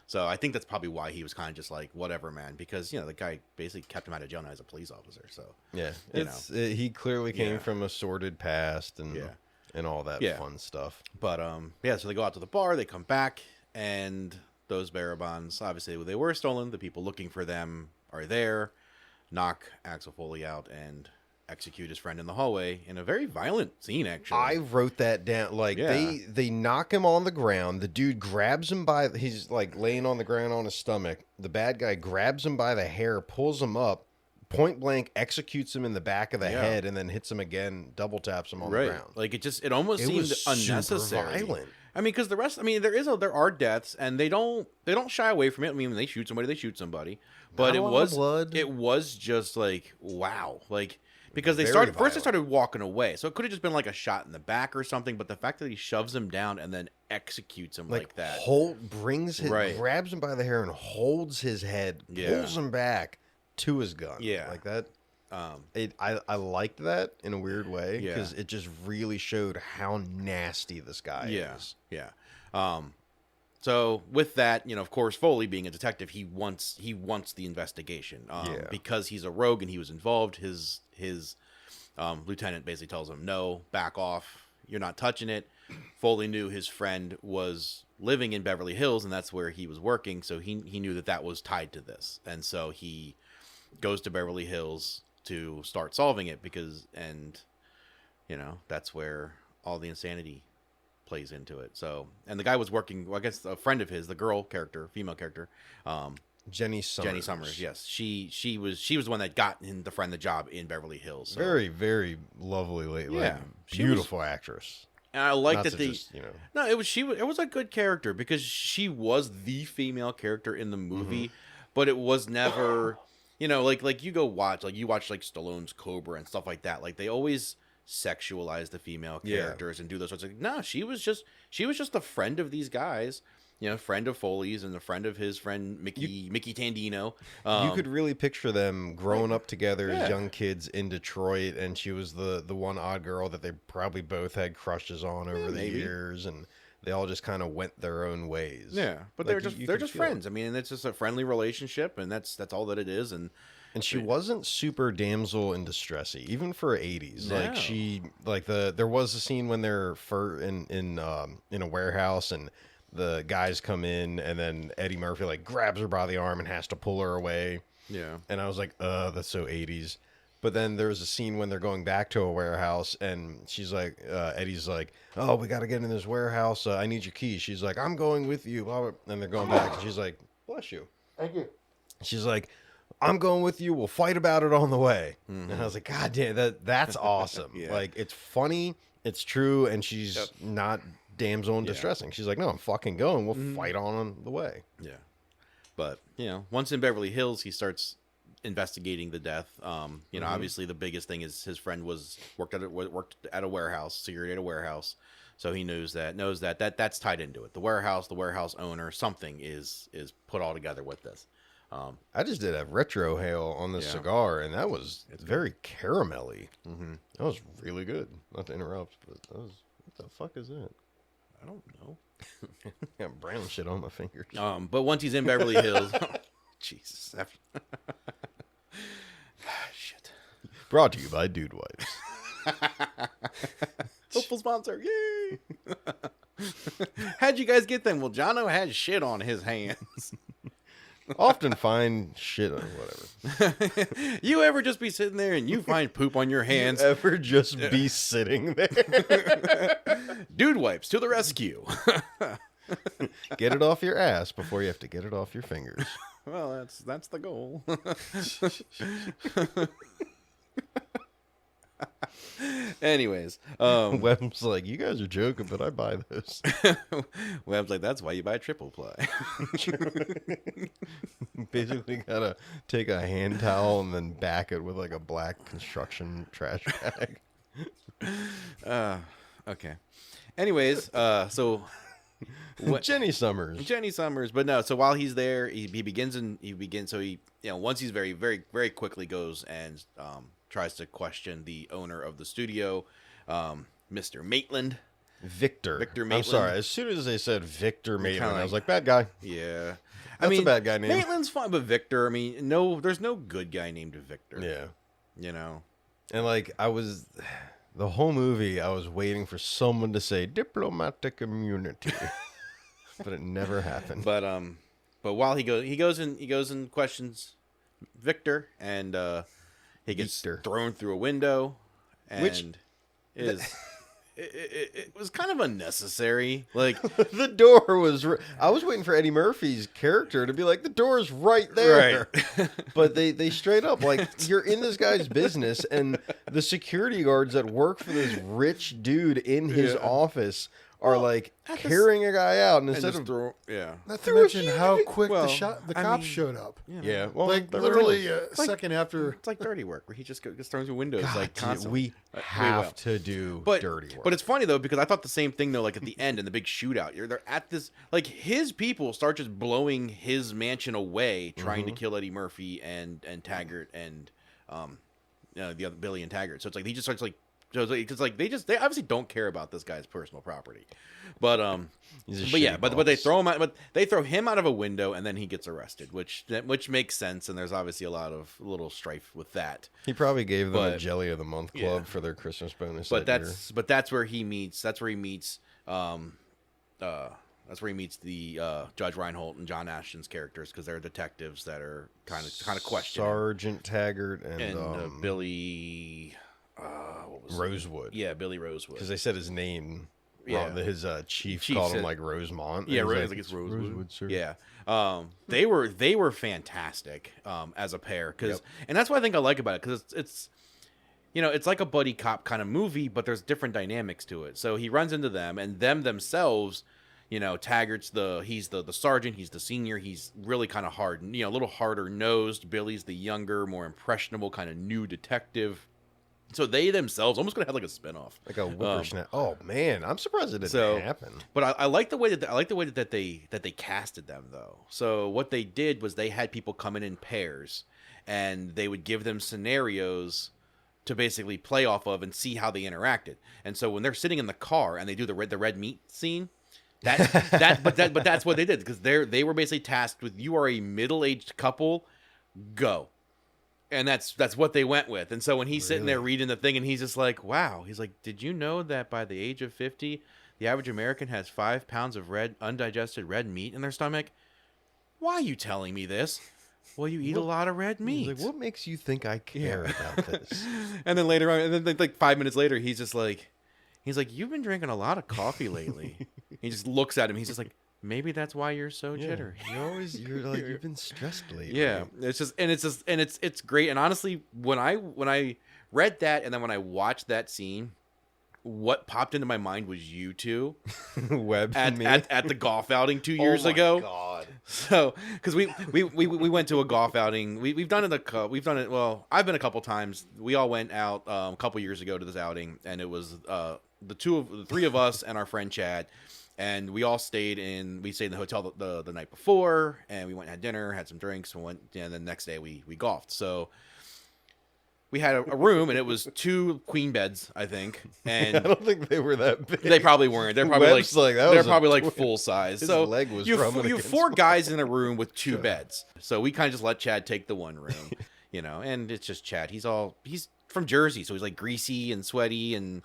A: So I think that's probably why he was kind of just like, whatever, man, because the guy basically kept him out of jail now as a police officer. So
B: Yeah,
A: you
B: he clearly came
A: Yeah.
B: from a sordid past and all that
A: Yeah.
B: fun stuff.
A: But so they go out to the bar, they come back, and those bearer bonds, obviously they were stolen. The people looking for them are there, knock Axel Foley out, and execute his friend in the hallway in a very violent scene. Actually,
B: I wrote that down. Like
A: Yeah.
B: they knock him on the ground. The dude grabs him he's like laying on the ground on his stomach. The bad guy grabs him by the hair, pulls him up, point blank executes him in the back of the head, and then hits him again, double taps him on the ground.
A: Like it almost
B: It
A: seemed
B: was super
A: unnecessary.
B: violent.
A: I mean, because there are deaths, and they don't shy away from it. I mean, when they shoot somebody, they shoot somebody. But
B: Not
A: it
B: a lot
A: was
B: of blood.
A: It was just like, wow, like. Because they
B: Very
A: first they started walking away, so it could have just been like a shot in the back or something. But the fact that he shoves him down and then executes him like that,
B: grabs him by the hair and holds his head, pulls him back to his gun, like that. I liked that in a weird way because it just really showed how nasty this guy is.
A: Yeah. So with that, of course, Foley being a detective, he wants the investigation. Because he's a rogue and he was involved. His lieutenant basically tells him, "No, back off. You're not touching it." Foley knew his friend was living in Beverly Hills, and that's where he was working. So he knew that was tied to this, and so he goes to Beverly Hills to start solving it that's where all the insanity plays into it. So, and the guy was working, well, I guess a friend of his, the female character,
B: Jenny Summers.
A: Jenny Summers, yes. She was the one that got the friend the job in Beverly Hills. So.
B: Very, very lovely lady.
A: Yeah.
B: Beautiful actress.
A: And I like
B: Not
A: that
B: to
A: they,
B: just,
A: no, it was a good character because she was the female character in the movie, but it was never, like you go watch, like you watch like Stallone's Cobra and stuff like that. Like they always sexualize the female characters and do those sorts of, no, she was just a friend of these guys, friend of Foley's and a friend of his friend Mickey Tandino.
B: You could really picture them growing up together as young kids in Detroit, and she was the one odd girl that they probably both had crushes on over the years, and they all just kind of went their own ways.
A: Yeah, but
B: Like,
A: they're just friends. I mean, it's just a friendly relationship, and that's all that it is. And
B: she wasn't super damsel in distressy, even for 80s.
A: No.
B: Like she, there was a scene when they're in a warehouse, and the guys come in, and then Eddie Murphy like grabs her by the arm and has to pull her away.
A: Yeah,
B: and I was like, that's so 80s. But then there's a scene when they're going back to a warehouse, and she's like, Eddie's like, "Oh, we got to get in this warehouse. I need your keys." She's like, "I'm going with you." And they're going back, and she's like, "Bless you."
C: Thank you.
B: She's like, "I'm going with you. We'll fight about it on the way." And I was like, "God damn, that's awesome."
A: Yeah.
B: Like, it's funny, it's true, and she's not damsel in distressing. She's like, "No, I'm fucking going. We'll fight on the way."
A: Yeah, but once in Beverly Hills, he starts investigating the death. Obviously the biggest thing is his friend worked at a warehouse, security at a warehouse, so he knows that's tied into it. The warehouse owner, something is put all together with this.
B: I just did a retro hail on this cigar, and that was very caramelly. That was really good. Not to interrupt, but that was, what the fuck is that?
A: I don't know.
B: Got brown shit on my fingers.
A: But once he's in Beverly Hills, Jesus, shit.
B: Brought to you by Dude Wipes.
A: Hopeful sponsor, yay! How'd you guys get them? Well, Jono had shit on his hands.
B: Often find shit or whatever.
A: You ever just be sitting there and you find poop on your hands?
B: You ever just be sitting there?
A: Dude Wipes to the rescue.
B: Get it off your ass before you have to get it off your fingers.
A: Well, that's the goal. Anyways,
B: Webb's like, you guys are joking, but I buy those.
A: Webb's like, that's why you buy triple ply.
B: Basically, gotta take a hand towel and then back it with like a black construction trash bag.
A: Okay. Anyways, so
B: Jenny Summers.
A: Jenny Summers, but no. So while he's there, he begins. So he, once he's very, very, very quickly goes and tries to question the owner of the studio, Mr. Maitland.
B: Victor
A: Maitland.
B: I'm sorry. As soon as they said Victor Maitland,
A: like,
B: I was like, bad guy.
A: Yeah.
B: That's a bad guy name.
A: Maitland's fine, but Victor, there's no good guy named Victor.
B: Yeah. And like, the whole movie, I was waiting for someone to say diplomatic immunity. But it never happened.
A: But while he goes and questions Victor, and he gets thrown through a window, and it was kind of unnecessary. Like
B: the door was. I was waiting for Eddie Murphy's character to be like, the door's right there.
A: Right.
B: But they straight up like, you're in this guy's business, and the security guards that work for this rich dude in his office are like carrying a guy out, and instead of
C: not to mention how quick the cops showed up.
B: Yeah, well,
C: like literally a second after.
A: It's like dirty work where he just gets thrown through windows like
B: we
A: constantly.
B: have to do dirty work.
A: But it's funny though, because I thought the same thing though. Like at the end in the big shootout, they're at this, like his people start just blowing his mansion away, trying to kill Eddie Murphy and Taggart and the other Billy and Taggart. So it's like he just starts like. Because like they obviously don't care about this guy's personal property, but they throw him out of a window and then he gets arrested, which makes sense, and there's obviously a lot of little strife with that.
B: He probably gave them a Jelly of the Month club for their Christmas bonus.
A: That's where he meets the Judge Reinhold and John Ashton's characters, because they're detectives that are kind of questioning
B: Sergeant Taggart and
A: Billy.
B: Rosewood.
A: Yeah, Billy Rosewood.
B: Because they said his name.
A: Yeah.
B: His chief called him like Rosemont.
A: Yeah,
B: it's
A: Rosewood.
B: Sir.
A: Yeah. They were fantastic as a pair, and that's what I think I like about it, because it's it's like a buddy cop kind of movie, but there's different dynamics to it. So he runs into them, and themselves, Taggart's he's the sergeant, he's the senior, he's really kind of hard, a little harder nosed. Billy's the younger, more impressionable kind of new detective. So they themselves almost gonna have like a spinoff,
B: like a whippersnapper. Oh man, I'm surprised it didn't happen.
A: But I like the way that they casted them though. So what they did was they had people come in pairs, and they would give them scenarios to basically play off of and see how they interacted. And so when they're sitting in the car and they do the red meat scene, but that's what they did, because they were basically tasked with, you are a middle-aged couple, go. And that's what they went with. And so when he's sitting there reading the thing, and he's just like, wow. He's like, did you know that by the age of 50, the average American has 5 pounds of undigested red meat in their stomach? Why are you telling me this? Well, you eat a lot of red meat.
B: Like, what makes you think I care about this?
A: And then later on, and then like 5 minutes later, he's like, you've been drinking a lot of coffee lately. He just looks at him. He's just like, maybe that's why you're so jittery.
B: You're like, you've been stressed lately.
A: Yeah, it's great. And honestly, when I read that, and then when I watched that scene, what popped into my mind was you two,
B: Webb and me
A: at the golf outing 2 years ago.
B: God.
A: So, because we went to a golf outing. We've done it. Well, I've been a couple times. We all went out a couple years ago to this outing, and it was the three of us and our friend Chad. And we all stayed in the hotel the night before, and we went and had dinner, had some drinks, and then the next day we golfed. So we had a room, and it was 2 queen beds, I think. And
B: I don't think they were that big.
A: they probably weren't. They're probably
B: Webb's
A: they're probably like full size.
B: His
A: So
B: leg was
A: you
B: rubbing
A: have
B: against
A: 4
B: my-
A: guys in a room with 2 beds. So we kind of just let Chad take the one room, and it's just Chad. He's from Jersey, so he's like greasy and sweaty and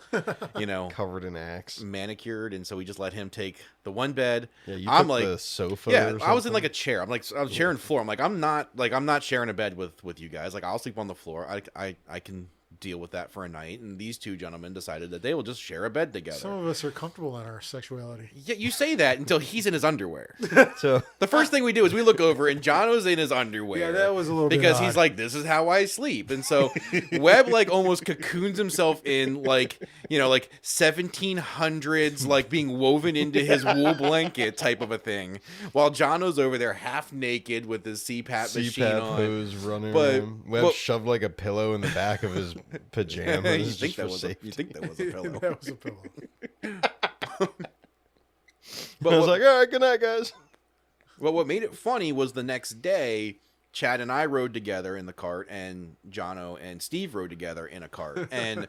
B: covered in axe.
A: manicured, and so we just let him take the one bed.
B: Yeah, you
A: I'm
B: took
A: like
B: the sofa.
A: yeah,
B: or
A: I was in
B: something?
A: like a chair. I was sharing floor. I'm like, I'm not sharing a bed with you guys. Like, I'll sleep on the floor. I can deal with that for a night. And these 2 gentlemen decided that they will just share a bed together.
C: Some of us are comfortable in our sexuality.
A: Yeah, you say that until he's in his underwear.
B: So
A: The first thing we do is we look over and Jono's in his underwear.
C: Yeah, that was a little bit
A: because
C: odd.
A: he's like, this is how I sleep. And so Webb like almost cocoons himself in like 1700s like being woven into his wool blanket type of a thing, while Jono's over there half naked with his CPAP machine
B: CPAP
A: on.
B: hose running
A: But-
B: around. Webb
A: but-
B: shoved like a pillow in the back of his pajamas.
A: you
B: just
A: think
B: for
A: that was
B: safety.
A: you think that was a pillow?
C: That was a pillow.
A: But
B: I was
A: what-
B: like, all right, good night, guys.
A: Well, what made it funny was the next day, Chad and I rode together in the cart, and Jono and Steve rode together in a cart. And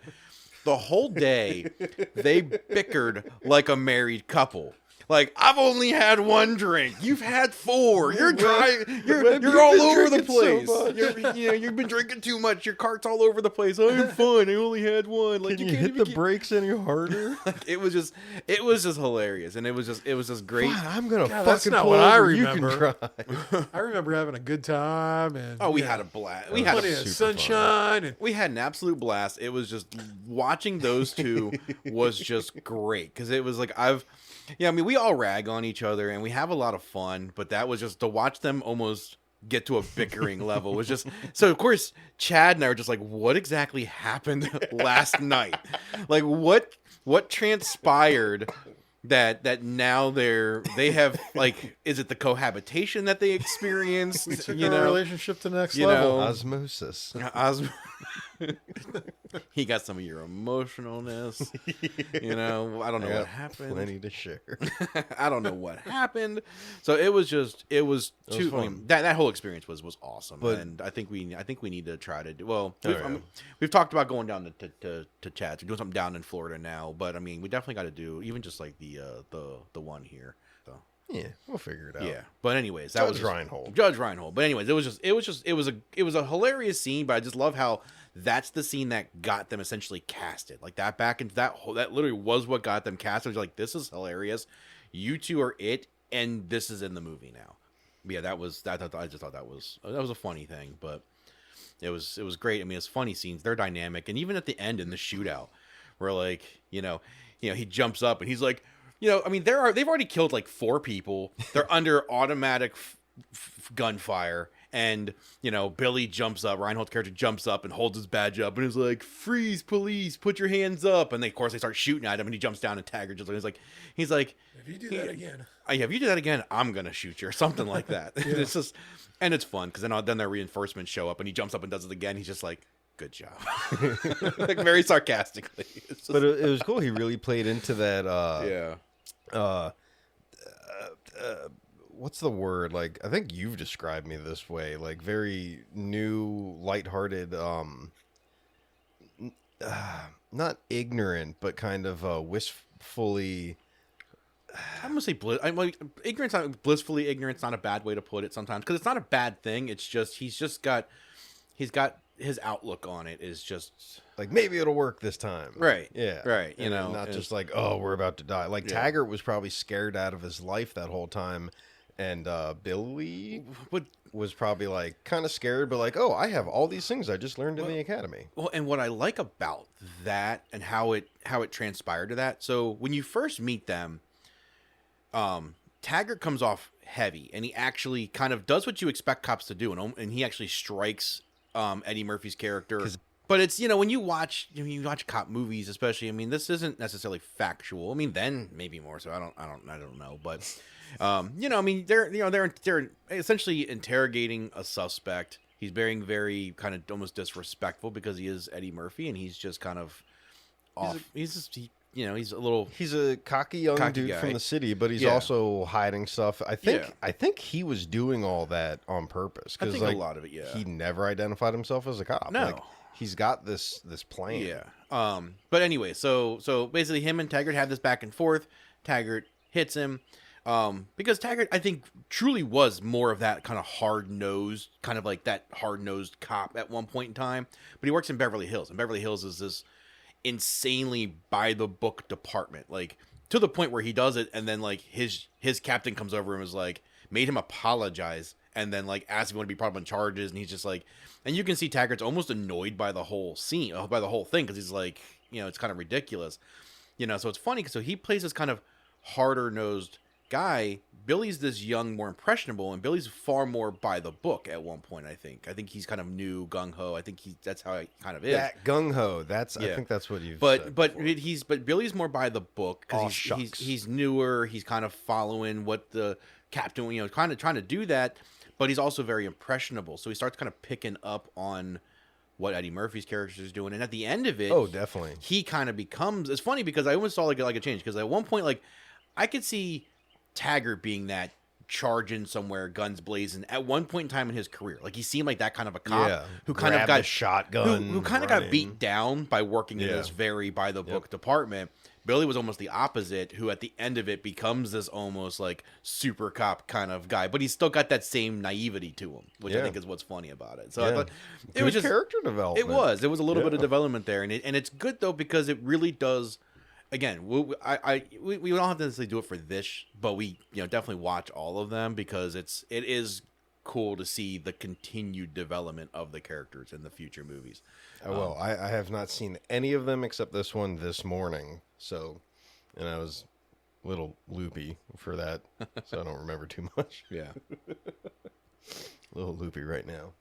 A: the whole day, they bickered like a married couple. Like, I've only had 1 drink. You've had 4. You're dry. You're all over the place. You've been drinking too much. Your cart's all over the place. I'm fine. I only had 1. Like,
B: Can
A: you
B: you
A: can't
B: hit
A: even
B: the brakes any harder?
A: It was just hilarious, and it was just great.
B: Fine, I'm gonna
C: God, that's
B: fucking
C: not
B: pull
C: what I
B: over. You can
C: remember.
B: try.
C: I remember having a good time, and
A: Oh, we had a blast. We had
C: plenty
A: a
C: of
B: super fun.
C: sunshine, and
A: We had an absolute blast. It was just watching those 2 was just great because it was like we all rag on each other and we have a lot of fun, but that was just to watch them almost get to a bickering level was just so. Of course, Chad and I were just like, "What exactly happened last night? Like, what transpired?" That now they have like, is it the cohabitation that they experienced?
C: we took our relationship to the next
A: you
C: level.
A: know,
B: Osmosis.
A: He got some of your emotionalness. I don't know what happened.
B: Plenty to share.
A: I don't know what happened. So it was too. I mean, that whole experience was awesome,
B: But-
A: and I think we need to try to do. Well,
B: Oh, yeah.
A: we've talked about going down to Chad's. We're doing something down in Florida now, but I mean, we definitely got to do even just like the one here. So
B: Yeah, we'll figure it out.
A: yeah. But anyways, that
B: Judge
A: was just-
B: Reinhold.
A: Judge Reinhold. But anyways, it was a hilarious scene. But I just love how that's the scene that got them essentially casted. Like that back into that literally was what got them casted. It was like, this is hilarious. You 2 are it, and this is in the movie now. Yeah, I just thought that was a funny thing, but it was great. I mean, it's funny scenes. They're dynamic, and even at the end in the shootout, where like he jumps up and he's like, I mean, they've already killed like 4 people. They're under automatic gunfire. And, Billy jumps up, Reinhold's character jumps up and holds his badge up and is like, freeze, police, put your hands up. And they, of course, they start shooting at him and he jumps down and Taggart just he's like,
C: if you do that again,
A: if you do that again, I'm going to shoot you or something like that.
C: Yeah.
A: It's just, and it's fun because then their reinforcements show up and he jumps up and does it again. He's just like, good job. Like very sarcastically. It's just,
B: But it was cool. He really played into that.
A: yeah.
B: What's the word? Like, I think you've described me this way. Like, very new, lighthearted. Not ignorant, but kind of wistfully.
A: I'm gonna say ignorance. Blissfully ignorance. Not a bad way to put it sometimes because it's not a bad thing. It's just he's got his outlook on it is just
B: Like, maybe it'll work this time.
A: right.
B: Yeah.
A: right.
B: And not just like, oh, we're about to die. Like,
A: Yeah.
B: Taggart was probably scared out of his life that whole time. And Billy
A: But
B: was probably like kind of scared, but like, oh, I have all these things I just learned in the academy.
A: well, and what I like about that and how it transpired to that. So when you first meet them, Taggart comes off heavy, and he actually kind of does what you expect cops to do, and he actually strikes Eddie Murphy's character. But it's when you watch cop movies, especially. I mean, this isn't necessarily factual. I mean, then maybe more so. I don't know. But I mean, they're essentially interrogating a suspect. He's being very kind of almost disrespectful because he is Eddie Murphy, and he's just kind of off. He's a little.
B: He's a cocky young dude
A: guy.
B: from the city, but he's
A: Yeah.
B: also hiding stuff. I think
A: Yeah.
B: I think he was doing all that on purpose
A: I
B: because
A: think
B: like
A: a lot of it. Yeah.
B: he never identified himself as a cop.
A: No.
B: Like, he's got this plan.
A: Yeah. But anyway, so basically him and Taggart have this back and forth. Taggart hits him. Because Taggart, I think, truly was more of that kind of hard-nosed, kind of like that hard-nosed cop at one point in time. But he works in Beverly Hills, and Beverly Hills is this insanely by-the-book department, like, to the point where he does it, and then, like, his captain comes over and was like, made him apologize, and then, like, asked if he wanted to be brought up on charges, and he's just like, and you can see Taggart's almost annoyed by the whole scene, by the whole thing, because he's like, it's kind of ridiculous, so it's funny, so he plays this kind of harder-nosed guy. Billy's this young, more impressionable, and Billy's far more by the book at one point. I think he's kind of new, gung ho. I think that's how he kind of is.
B: That gung ho. I think that's what you've.
A: But Billy's more by the book because he's newer. He's kind of following what the captain, kind of trying to do that. But he's also very impressionable, so he starts kind of picking up on what Eddie Murphy's character is doing, and at the end of it,
B: definitely,
A: he kind of becomes. It's funny because I almost saw like a change, because at one point, like, I could see Taggart being that charging somewhere, guns blazing at one point in time in his career. Like, he seemed like that kind of a cop who kind of got
B: a shotgun,
A: who kind of got beat down by working in this very by the book department. Billy was almost the opposite, who at the end of it becomes this almost like super cop kind of guy, but he's still got that same naivety to him, which I think is what's funny about it. So I thought it was just
B: character development.
A: It was a little bit of development there, and it's good though, because it really does. Again, we don't have to necessarily do it for this, but we definitely watch all of them, because it is cool to see the continued development of the characters in the future movies.
B: I have not seen any of them except this one this morning, and I was a little loopy for that, so I don't remember too much.
A: Yeah,
B: a little loopy right now.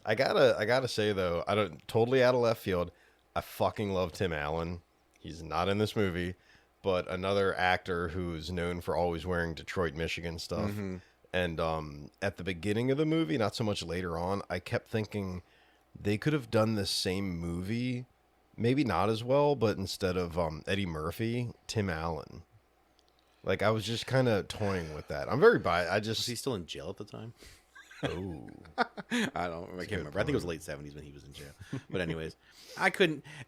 B: I gotta say though, I don't totally out of left field. I fucking love Tim Allen. He's not in this movie, but another actor who's known for always wearing Detroit, Michigan stuff. Mm-hmm. And at the beginning of the movie, not so much later on, I kept thinking they could have done this same movie, maybe not as well, but instead of Eddie Murphy, Tim Allen. Like, I was just kind of toying with that. I'm very biased.
A: Was he still in jail at the time?
B: Oh,
A: I can't remember. I think it was late 70s when he was in jail. But anyways,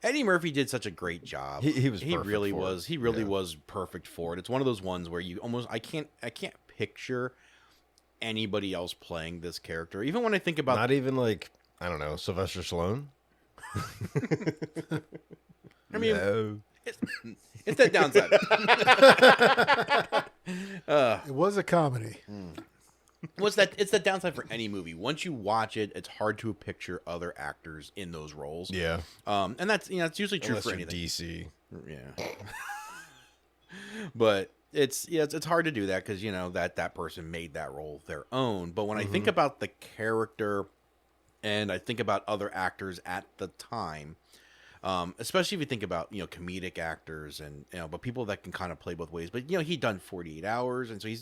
A: Eddie Murphy did such a great job.
B: He really
A: was perfect for it. It's one of those ones where you almost, I can't picture anybody else playing this character. Even when I think about,
B: not even like, I don't know, Sylvester Stallone.
A: I mean, no. It's that downside.
C: It was a comedy.
A: It's that downside for any movie. Once you watch it, it's hard to picture other actors in those roles.
B: Yeah.
A: And that's it's usually true
B: unless
A: for anything.
B: DC.
A: Yeah. But it's hard to do that, because that person made that role their own. But when I think about the character, and I think about other actors at the time, especially if you think about comedic actors and but people that can kind of play both ways. But he'd done 48 Hours, and so he's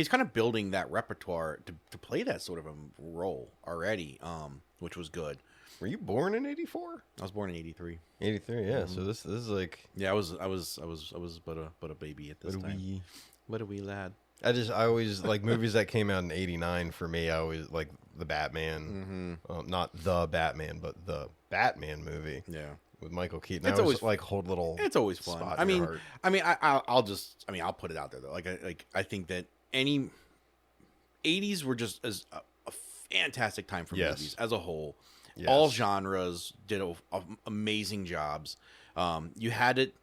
A: kind of building that repertoire to play that sort of a role already, which was good.
B: Were you born in 84?
A: I was born in 83.
B: 83, yeah. So this is like,
A: yeah, I was but a baby at this time. What a wee lad.
B: I always like movies that came out in 89. For me, I always like the Batman, not the Batman, but the Batman movie.
A: Yeah.
B: With Michael Keaton.
A: It's always
B: like hold little.
A: It's always fun. I'll put it out there though. I think that any 80s were just as a fantastic time for movies as a whole. Yes. All genres did amazing jobs. You had it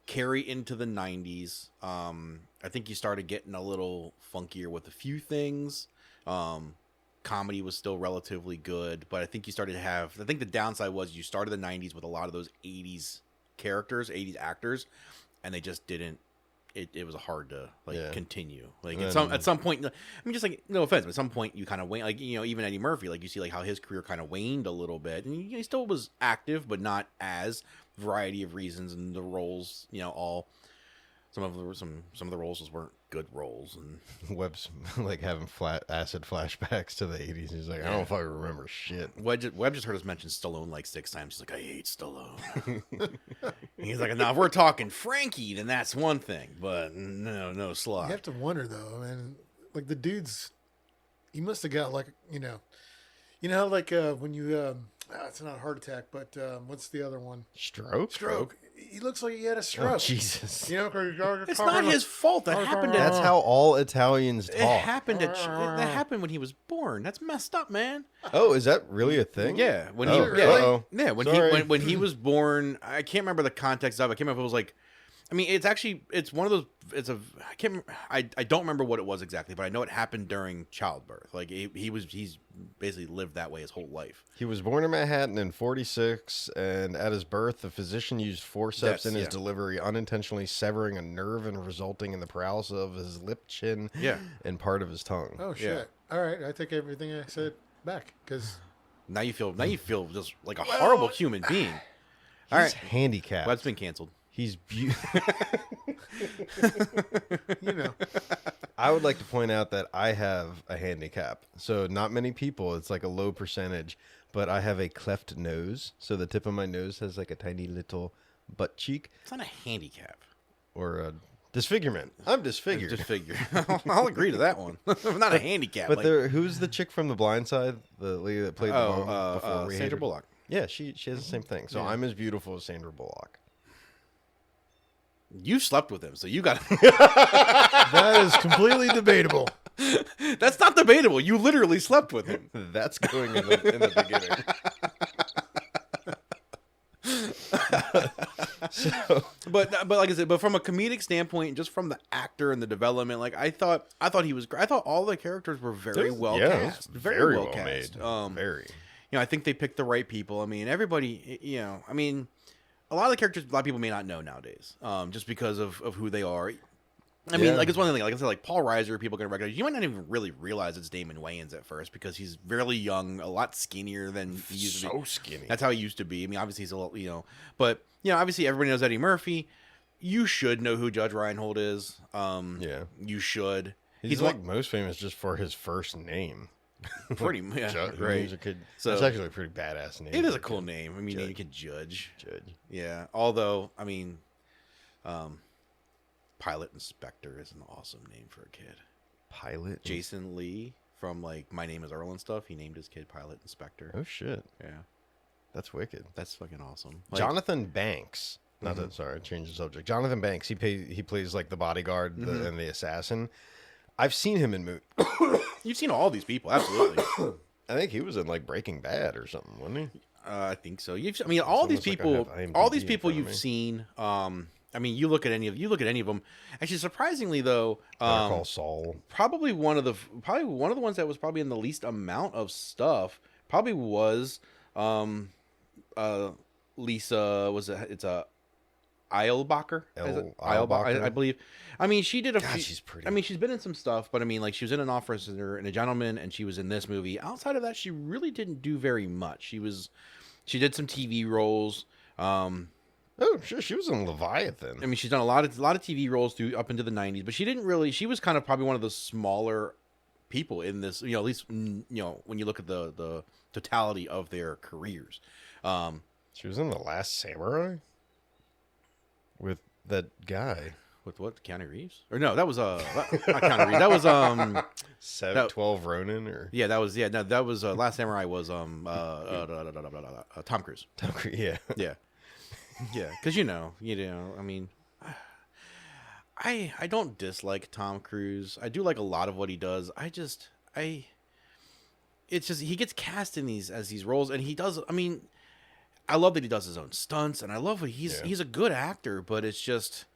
A: carry into the 90s. I think you started getting a little funkier with a few things. Comedy was still relatively good, but I think you started to have, I think the downside was you started the 90s with a lot of those 80s characters, 80s actors, and they just didn't, it was hard to continue. Like at some point, I mean, just like, no offense, but at some point you kind of wane, like, even Eddie Murphy, like you see like how his career kind of waned a little bit, and he still was active, but not as variety of reasons, and the roles, all some of the roles weren't good roles, and
B: Webb's like having acid flashbacks to the 80s. He's like, I don't fucking remember shit.
A: Webb just heard us mention Stallone like 6 times. He's like, I hate Stallone. He's like, now if we're talking Frankie, then that's one thing, but no Sly.
C: You have to wonder though, man. Like the dude's, he must have got like how like when you it's not a heart attack, but what's the other one?
B: Stroke.
C: He looks like he had a stroke.
B: Oh, Jesus.
C: You know,
A: It's not his fault. That happened.
B: That's how all Italians talk.
A: It happened. That happened when he was born. That's messed up, man.
B: Oh, is that really a thing?
A: Yeah. When
B: Oh,
A: he
B: really?
A: yeah when he was born, I can't remember the context of it. I can't remember if it was like. I mean, it's one of those. I can't. I don't remember what it was exactly, but I know it happened during childbirth. Like he's basically lived that way his whole life.
B: He was born in Manhattan in 1946, and at his birth, the physician used forceps in his delivery, unintentionally severing a nerve and resulting in the paralysis of his lip, chin, and part of his tongue.
C: Oh shit! All right, I take everything I said back because
A: now you feel just like a horrible human being. All right,
B: handicapped.
A: Well, that's been canceled.
B: He's beautiful.
C: You know.
B: I would like to point out that I have a handicap. So not many people, it's like a low percentage, but I have a cleft nose. So the tip of my nose has like a tiny little butt cheek.
A: It's not a handicap.
B: Or a disfigurement. I'm disfigured.
A: Disfigured. I'll agree to that one. Not a handicap.
B: But who's the chick from The Blind Side? The lady that played the mom before we
A: Sandra Bullock.
B: Yeah, she has the same thing. So I'm as beautiful as Sandra Bullock.
A: You slept with him, so you got.
C: That is completely debatable.
A: That's not debatable. You literally slept with him.
B: That's going in the beginning.
A: But like I said, but from a comedic standpoint, just from the actor and the development, like I thought he was. I thought all the characters were very well cast, very well cast.
B: Made. Very.
A: You know, I think they picked the right people. I mean, everybody. You know, I mean. A lot of the characters, a lot of people may not know nowadays, just because of who they are. I mean, like it's one thing. Like I said, like Paul Reiser, people can recognize. You might not even really realize it's Damon Wayans at first because he's fairly young, a lot skinnier than he used to be.
B: So skinny.
A: That's how he used to be. I mean, obviously he's a little, you know, but you know, obviously everybody knows Eddie Murphy. You should know who Judge Reinhold is. You should.
B: He's like most famous just for his first name.
A: Pretty right.
B: So that's actually a pretty badass name.
A: It is a cool name. I mean, you can Judge. Yeah. Although, I mean, Pilot Inspector is an awesome name for a kid.
B: Pilot.
A: Jason Lee from like My Name Is Earl and stuff. He named his kid Pilot Inspector.
B: Oh shit.
A: Yeah.
B: That's wicked.
A: That's fucking awesome. Like,
B: Jonathan Banks. Not that. Sorry, I changed the subject. Jonathan Banks. He plays like the bodyguard and the assassin. I've seen him in movies.
A: You've seen all these people, absolutely.
B: I think he was in like Breaking Bad or something, wasn't he?
A: I think so. I mean, all these people you've seen. I mean, you look at any of them. Actually, surprisingly though,
B: Call Saul.
A: Probably one of the ones that was probably in the least amount of stuff. Probably was Lisa. It's a Eilbacher, I believe. I mean, she did
B: she's pretty.
A: I mean, she's been in some stuff, but I mean, like she was in An Officer and a Gentleman, and she was in this movie. Outside of that, she really didn't do very much. She did some TV roles.
B: Oh, sure, she was in Leviathan.
A: I mean, she's done a lot of TV roles up into the 90s, but she didn't really. She was kind of probably one of the smaller people in this. You know, at least when you look at the totality of their careers.
B: She was in The Last Samurai with that guy.
A: With what? Keanu Reeves? Or no, that was not Keanu Reeves. That was
B: 12 Ronin or
A: that was Last Samurai was Tom Cruise.
B: Tom Cruise, yeah.
A: Yeah, because I mean, I don't dislike Tom Cruise. I do like a lot of what he does. It's just he gets cast in these roles, and he does. I mean, I love that he does his own stunts, and I love what he's a good actor, but it's just.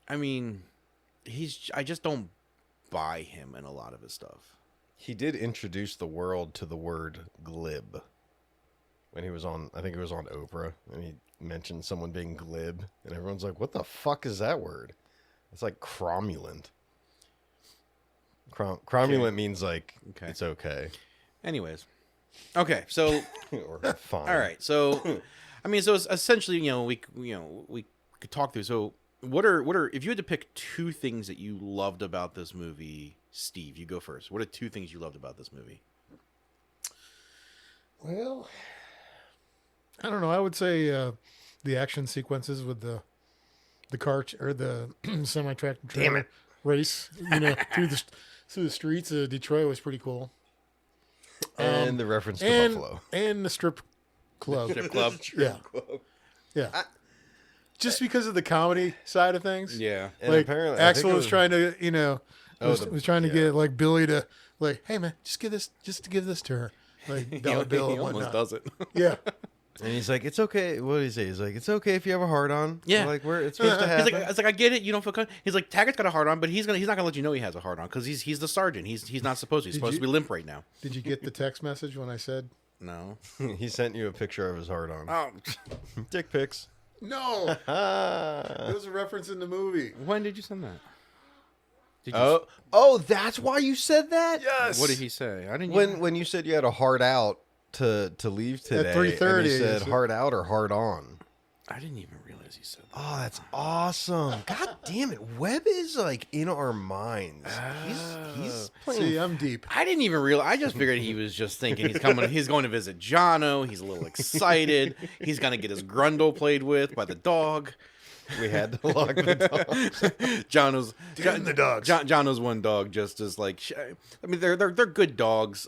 A: I mean, I just don't buy him in a lot of his stuff.
B: He did introduce the world to the word glib when he was on, I think it was on Oprah, and he mentioned someone being glib, and everyone's like, what the fuck is that word? It's like cromulent. Cromulent means like, it's okay.
A: Anyways. Okay, so.
B: Or fine.
A: All right, so, I mean, so it's essentially, we could talk through, so. What are if you had to pick two things that you loved about this movie, Steve, you go first. What are two things you loved about this movie?
C: Well, I don't know. I would say the action sequences with the car or the semi-tractor trailer race, through the streets of Detroit was pretty cool.
B: And the reference to Buffalo.
C: And the strip club.
A: Strip club.
C: Yeah. Yeah. Just because of the comedy side of things.
A: Yeah.
B: And
C: Like
B: apparently, I think
C: Axel
B: it
C: was trying to, was trying to
B: yeah.
C: get like Billy to like, hey man, just to give this to her, like dollar bill
A: He
C: and
A: almost
C: whatnot.
A: does it.
C: Yeah.
B: And he's like, it's okay. What did he say? He's like, it's okay if you have a hard on.
A: Yeah.
B: Like, it's supposed to happen.
A: It's like I get it. You don't feel. He's like Taggart's got a hard on, but he's not gonna let you know he has a hard on because he's the sergeant. He's not supposed to. He's supposed to be limp right now.
C: Did you get the text message when I said
A: No.
B: He sent you a picture of his hard on.
A: Oh,
B: Dick pics.
C: no? It was a reference in the movie.
A: when did you send that? Did you,
B: Oh, that's why you said that?
C: Yes.
A: What did he say? I didn't.
B: When you said you had a hard out to leave today,
C: 3:30,
B: and he said
C: so-
B: hard out or hard on.
A: I didn't even realize he said that.
B: Oh, that's awesome. God damn it. Webb is like in our minds. He's playing.
C: See, I'm deep.
A: I didn't even realize. I just figured he was just thinking he's coming. He's going to visit Jono. He's a little excited. He's gonna get his grundle played with by the dog.
B: We had to lock the dogs.
A: Jono's
C: Damn the dogs.
A: Jono's one dog just is like. I mean, they're good dogs.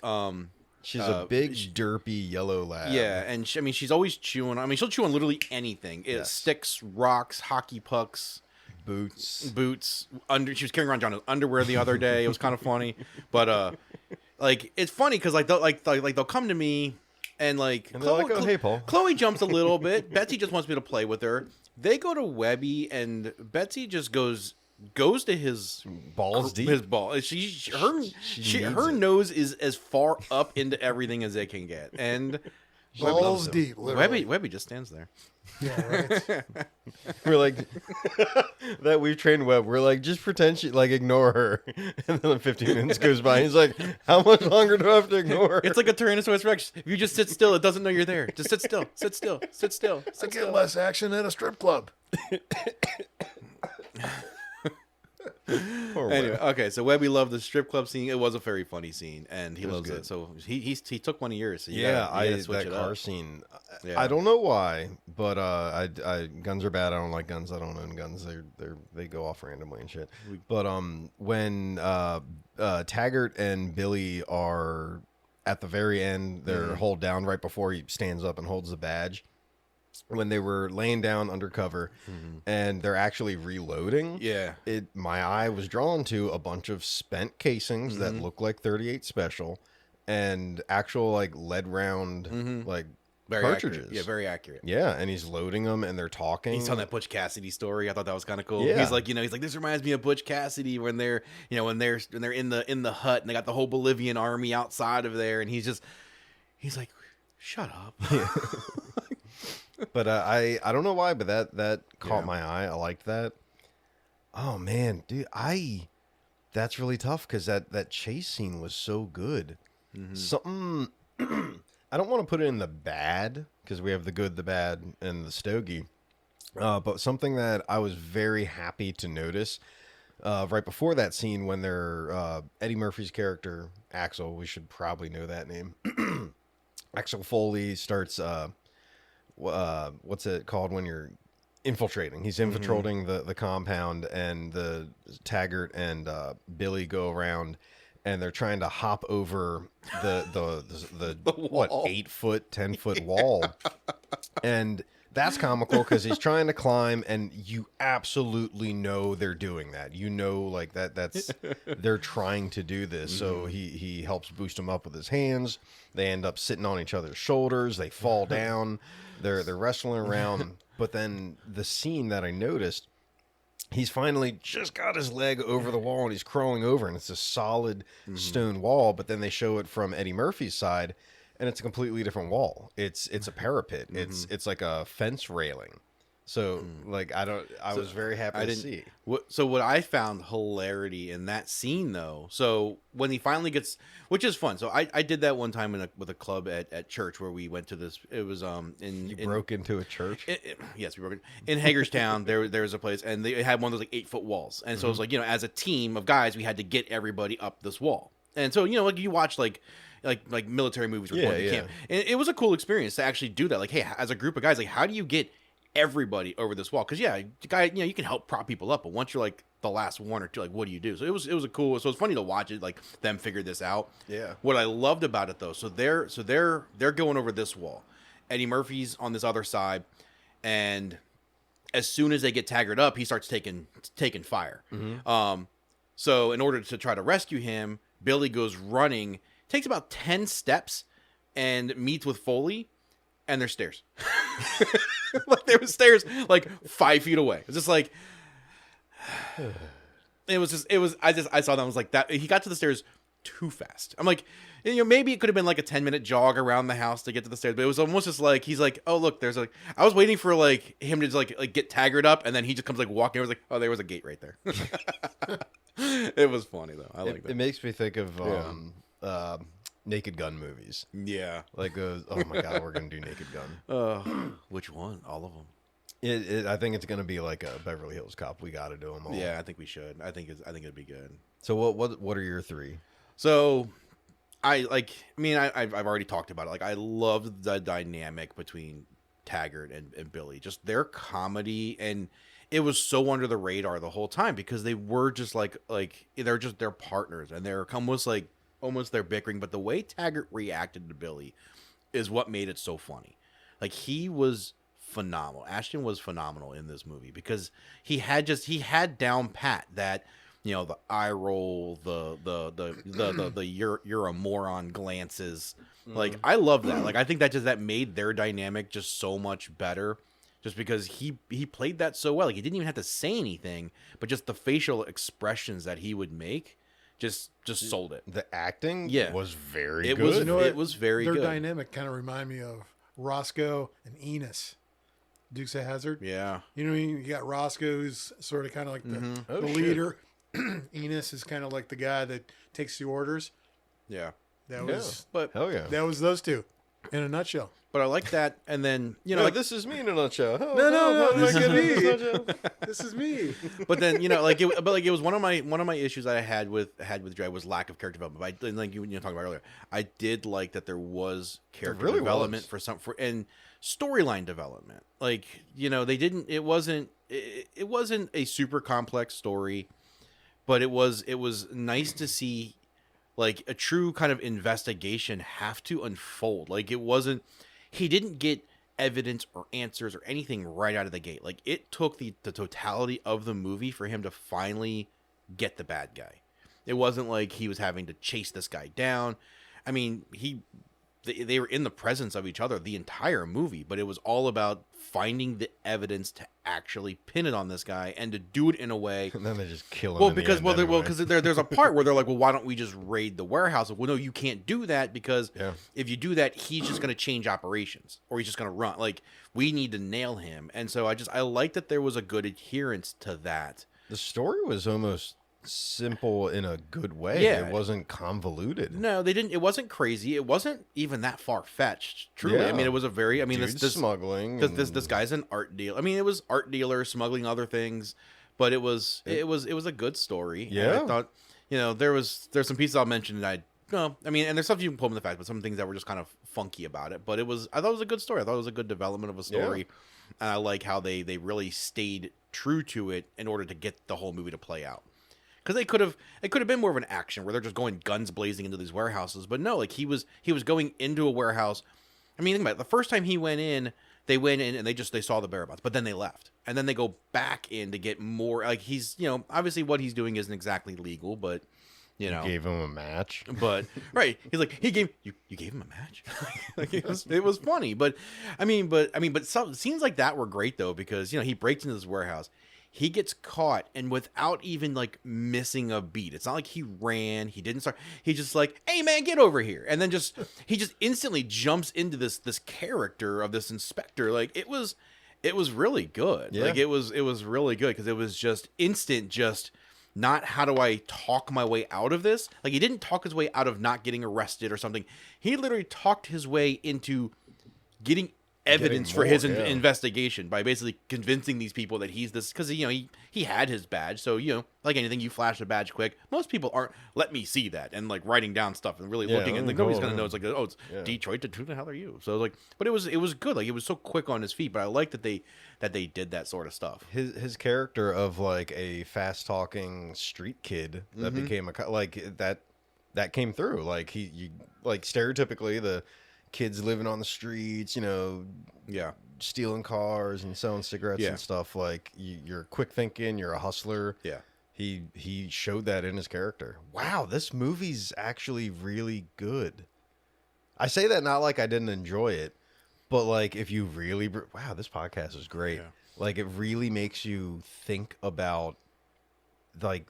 B: She's a big, derpy yellow lab.
A: Yeah, and she's always chewing. I mean, she'll chew on literally anything.
B: Yes.
A: Sticks, rocks, hockey pucks,
B: Boots.
A: She was carrying around John's underwear the other day. It was kind of funny, but like it's funny because they'll come to me and
B: And they're like, oh, hey, Paul.
A: Chloe jumps a little bit. Betsy just wants me to play with her. They go to Webby and Betsy just goes to his
B: Balls deep.
A: his ball. Her
B: needs it.
A: nose is as far up into everything as they can get, and
C: Balls
B: him.
C: deep, literally.
A: Webby just stands there.
C: Yeah, right.
B: We're like, that we've trained Webb. We're like, just pretend she, like, ignore her. And then like 15 minutes goes by. He's like, how much longer do I have to ignore her?
A: It's like a Tyrannosaurus Rex. If you just sit still, it doesn't know you're there. Just sit still. Sit still. Sit still.
C: I
A: Sit
C: get
A: still.
C: less action at a strip club.
B: Poor
A: Anyway,
B: Webb.
A: okay, so Webby loved the strip club scene. It was a very funny scene, and he
B: It was
A: loves
B: good.
A: it. So he took one of yours. So you
B: Yeah,
A: gotta switch
B: that
A: it
B: car
A: up.
B: scene.
A: Yeah.
B: I don't know why, but I guns are bad. I don't like guns. I don't own guns. They go off randomly and shit. But when Taggart and Billy are at the very end, they're hold down right before he stands up and holds the badge. When they were laying down under cover and they're actually reloading,
A: Yeah.
B: my eye was drawn to a bunch of spent casings that look like 38 special and actual like lead round like
A: Very
B: cartridges.
A: accurate. Yeah, very accurate.
B: Yeah, and he's loading them and they're talking.
A: He's telling that Butch Cassidy story. I thought that was kind of cool.
B: Yeah.
A: He's like, this reminds me of Butch Cassidy when they're in the hut and they got the whole Bolivian army outside of there, and he's like, shut up.
B: But I don't know why, but that caught my eye. I liked that. Oh man, dude, that's really tough because that chase scene was so good. Something I don't want to put it in the bad because we have the good, the bad, and the stogie. But something that I was very happy to notice right before that scene when they're Eddie Murphy's character Axel, we should probably know that name. Axel Foley starts. What's it called when you're infiltrating? He's infiltrating the compound, and the Taggart and Billy go around, and they're trying to hop over the what 8-foot, 10-foot wall, and that's comical because he's trying to climb, and you absolutely know they're doing that. You know, like that's they're trying to do this. So he helps boost him up with his hands. They end up sitting on each other's shoulders. They fall down. They're wrestling around. But then the scene that I noticed, he's finally just got his leg over the wall and he's crawling over, and it's a solid stone wall. But then they show it from Eddie Murphy's side, and it's a completely different wall. It's a parapet. It's like a fence railing. So like I was very happy to see.
A: What I found hilarity in that scene though, so when he finally gets, which is fun. So I did that one time with a club at church where we went to this. It was in
B: Broke into a church.
A: Yes, we broke it in Hagerstown. there was a place, and they had one of those like 8-foot walls, and so it was like as a team of guys, we had to get everybody up this wall. And so like you watch like military movies where going to camp, and it was a cool experience to actually do that. Like, hey, as a group of guys, like how do you get everybody over this wall? Because you can help prop people up, but once you're like the last one or two, like what do you do? So it was a cool. So it's funny to watch it, like them figure this out.
B: Yeah.
A: What I loved about it though, so they're going over this wall, Eddie Murphy's on this other side, and as soon as they get Taggart up, he starts taking fire. So in order to try to rescue him, Billy goes running, takes about 10 steps, and meets with Foley, and there's stairs. Like there was stairs like 5 feet away. It's just like I saw that, I was like, that he got to the stairs too fast. I'm like, maybe it could have been like a 10-minute jog around the house to get to the stairs, but it was almost just like he's like, oh look, there's like, I was waiting for like him to just like get Taggart up, and then he just comes like walking. I was like, oh, there was a gate right there. It was funny though. I like that.
B: It makes me think of Naked Gun movies.
A: Yeah.
B: Like, oh my god, we're gonna do Naked Gun.
A: Which one? All of them.
B: I think it's gonna be like a Beverly Hills Cop. We got to do them all.
A: Yeah, I think we should. I think it'd be good.
B: So what are your three?
A: So, I've already talked about it. Like, I loved the dynamic between Taggart and Billy. Just their comedy, and it was so under the radar the whole time because they were just like they're partners, and they're almost they're bickering. But the way Taggart reacted to Billy is what made it so funny. Like, he was phenomenal. Ashton was phenomenal in this movie because he had down pat that, the eye roll, the you're a moron glances. Like, I love that. Like, I think that made their dynamic just so much better, just because he played that so well. Like, he didn't even have to say anything, but just the facial expressions that he would make just sold it.
B: The acting was very
A: it
B: good.
A: It was very
C: their
A: good.
C: Their dynamic kind of remind me of Roscoe and Enos, Dukes of Hazzard.
A: Yeah.
C: You got Roscoe, who's sort of kind of like the leader. Enos is kind of like the guy that takes the orders.
A: Yeah.
C: That was
B: hell yeah.
C: That was those two in a nutshell.
A: But I like that, and then
B: like, this is me in a nutshell.
C: No, this is me. This is me.
A: But then it was one of my issues that I had with Dredd was lack of character development. But like you talking about earlier, I did like that there was character development and storyline development. Like, they didn't. It wasn't a super complex story, but it was nice to see like a true kind of investigation have to unfold. Like, it wasn't. He didn't get evidence or answers or anything right out of the gate. Like, it took the totality of the movie for him to finally get the bad guy. It wasn't like he was having to chase this guy down. I mean, they were in the presence of each other the entire movie, but it was all about finding the evidence to actually pin it on this guy and to do it in a way.
B: And then they just kill him.
A: Well, because there's a part where they're like, well, why don't we just raid the warehouse? Well, no, you can't do that because if you do that, he's just going to change operations or he's just going to run. Like, we need to nail him. And so I like that there was a good adherence to that.
B: The story was almost simple in a good way.
A: Yeah.
B: It wasn't convoluted.
A: No, they didn't. It wasn't crazy. It wasn't even that far fetched. Truly,
B: Yeah.
A: I mean, it was a very. I mean, this
B: smuggling.
A: This guy's an art deal. I mean, it was art dealer smuggling other things, but it was a good story.
B: Yeah,
A: and I thought, there's some pieces I'll mention that and there's stuff you can pull in the fact, but some things that were just kind of funky about it. But I thought it was a good story. I thought it was a good development of a story, and I like how they really stayed true to it in order to get the whole movie to play out. Because it could have been more of an action where they're just going guns blazing into these warehouses, but no, like he was going into a warehouse. I mean, think about it. The first time he went in, they went in and they saw the whereabouts, but then they left, and then they go back in to get more. Like, he's obviously what he's doing isn't exactly legal, but
B: gave him a match.
A: But right, he's like you gave him a match. Like, it was funny, but it seems like that were great though, because he breaks into this warehouse. He gets caught, and without even like missing a beat, it's not like he ran. He didn't start. He's just like, "Hey man, get over here!" And then he just instantly jumps into this character of this inspector. Like, it was really good.
B: Yeah.
A: Like, it was really good because it was just instant. Just not how do I talk my way out of this? Like, he didn't talk his way out of not getting arrested or something. He literally talked his way into getting evidence for his investigation by basically convincing these people that he's this, because he had his badge, so like anything, you flash a badge quick. Most people aren't let me see that and like writing down stuff and really looking, and like nobody's gonna know. It's like, oh, it's Detroit. Who the hell are you? So like, but it was good. Like, it was so quick on his feet. But I like that they did that sort of stuff.
B: His character of like a fast talking street kid that became that came through. Like, you like stereotypically the kids living on the streets,
A: Yeah.
B: stealing cars and selling cigarettes
A: Yeah.
B: and stuff. Like you're quick thinking, you're a hustler.
A: Yeah.
B: He showed that in his character. Wow, this movie's actually really good. I say that not like I didn't enjoy it, but like if you really wow, this podcast is great.
A: Yeah.
B: Like it really makes you think about like